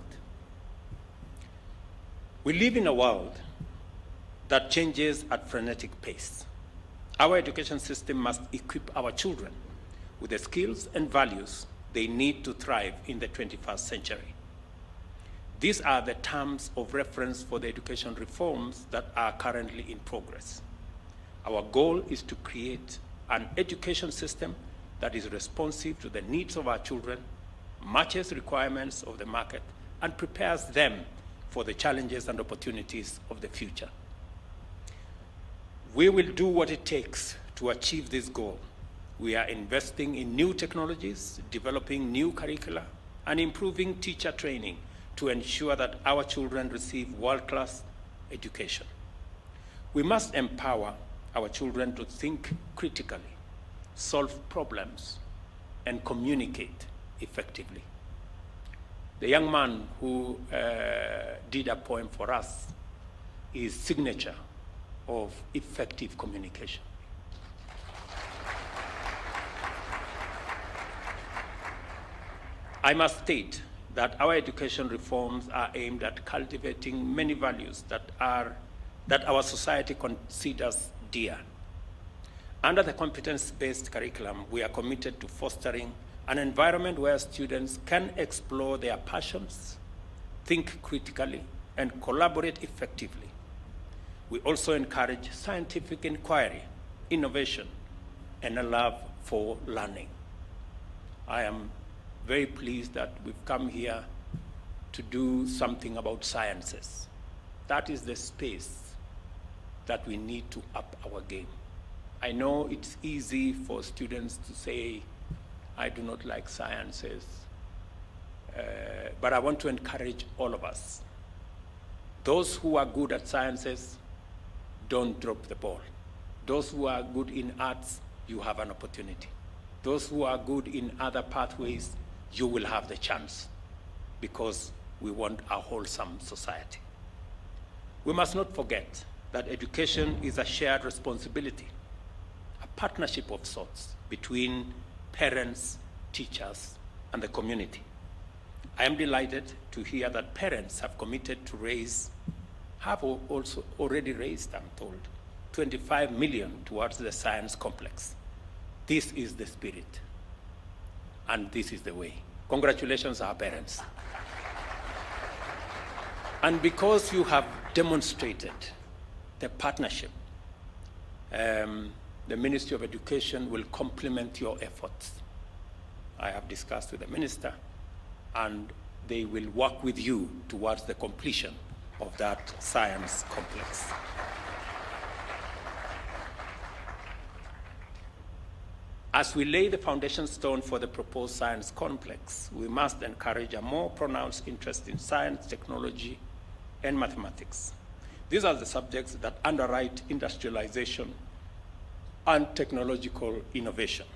We live in a world that changes at frenetic pace. Our education system must equip our children with the skills and values they need to thrive in the 21st century. These are the terms of reference for the education reforms that are currently in progress. Our goal is to create an education system that is responsive to the needs of our children, matches requirements of the market, and prepares them for the challenges and opportunities of the future. We will do what it takes to achieve this goal. We are investing in new technologies, developing new curricula, and improving teacher training to ensure that our children receive world-class education. We must empower our children to think critically, solve problems, and communicate effectively. The young man who did a poem for us is signature of effective communication. I must state that our education reforms are aimed at cultivating many values that our society considers dear. Under the competence-based curriculum, we are committed to fostering an environment where students can explore their passions, think critically, and collaborate effectively. We also encourage scientific inquiry, innovation, and a love for learning. I am very pleased that we've come here to do something about sciences. That is the space that we need to up our game. I know it's easy for students to say, I do not like sciences, but I want to encourage all of us. Those who are good at sciences, don't drop the ball. Those who are good in arts, you have an opportunity. Those who are good in other pathways, you will have the chance, because we want a wholesome society. We must not forget that education is a shared responsibility, a partnership of sorts between parents, teachers, and the community. I am delighted to hear that parents have committed to have also already raised, I'm told, 25 million towards the science complex. This is the spirit, and this is the way. Congratulations, our parents. And because you have demonstrated the partnership, the Ministry of Education will complement your efforts. I have discussed with the minister, and they will work with you towards the completion of that science complex. As we lay the foundation stone for the proposed science complex, we must encourage a more pronounced interest in science, technology, and mathematics. These are the subjects that underwrite industrialization and technological innovation,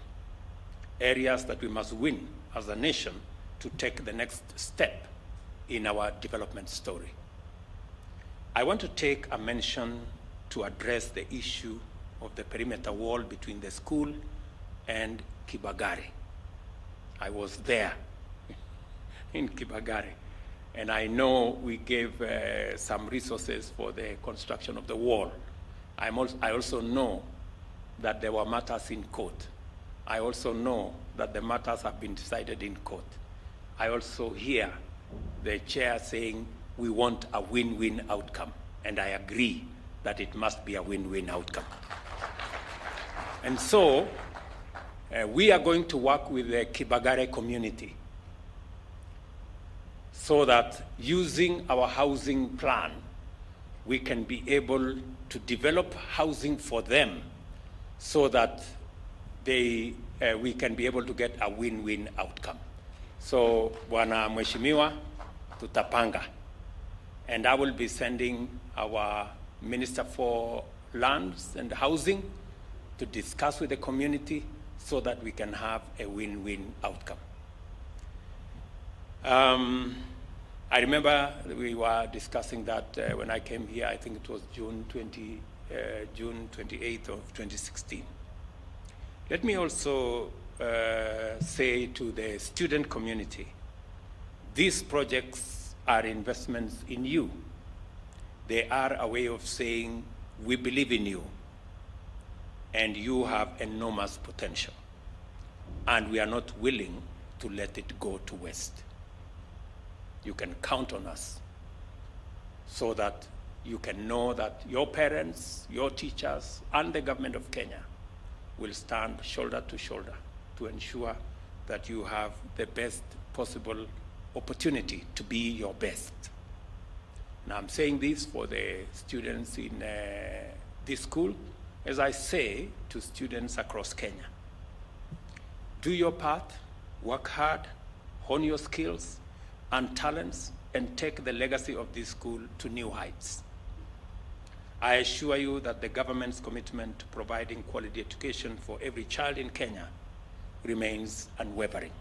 areas that we must win as a nation to take the next step in our development story. I want to take a mention to address the issue of the perimeter wall between the school and Kibagare. I was there in Kibagare, and I know we gave some resources for the construction of the wall. I also know that there were matters in court. I also know that the matters have been decided in court. I also hear the chair saying we want a win-win outcome, and I agree that it must be a win-win outcome. And so, we are going to work with the Kibagare community so that using our housing plan, we can be able to develop housing for them so that we can be able to get a win-win outcome. So, Bwana Mheshimiwa, tutapanga. And I will be sending our Minister for Lands and Housing to discuss with the community so that we can have a win-win outcome. I remember we were discussing that when I came here, I think it was June 28th of 2016. Let me also say to the student community, these projects are investments in you. They are a way of saying, we believe in you, and you have enormous potential, and we are not willing to let it go to waste. You can count on us so that you can know that your parents, your teachers, and the government of Kenya will stand shoulder to shoulder to ensure that you have the best possible opportunity to be your best. Now, I'm saying this for the students in this school, as I say to students across Kenya. Do your part, work hard, hone your skills and talents, and take the legacy of this school to new heights. I assure you that the government's commitment to providing quality education for every child in Kenya remains unwavering.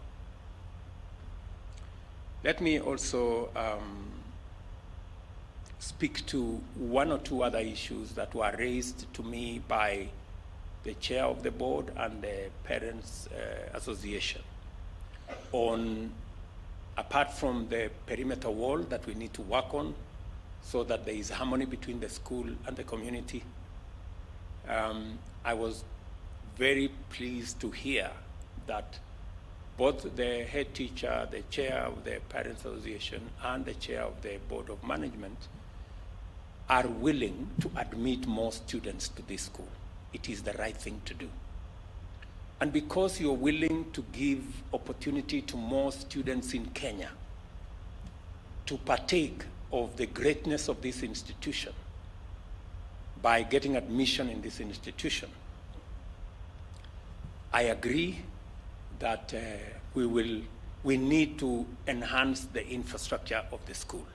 Let me also speak to one or two other issues that were raised to me by the chair of the board and the Parents Association on, apart from the perimeter wall that we need to work on so that there is harmony between the school and the community. I was very pleased to hear that both the head teacher, the chair of the Parents Association, and the chair of the Board of Management are willing to admit more students to this school. It is the right thing to do. And because you're willing to give opportunity to more students in Kenya to partake of the greatness of this institution by getting admission in this institution. I agree that we need to enhance the infrastructure of the school.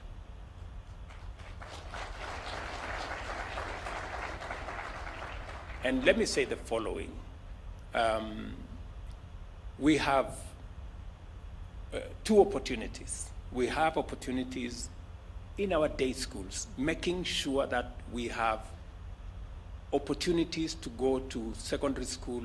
And let me say the following. We have two opportunities. We have opportunities in our day schools, making sure that we have opportunities to go to secondary school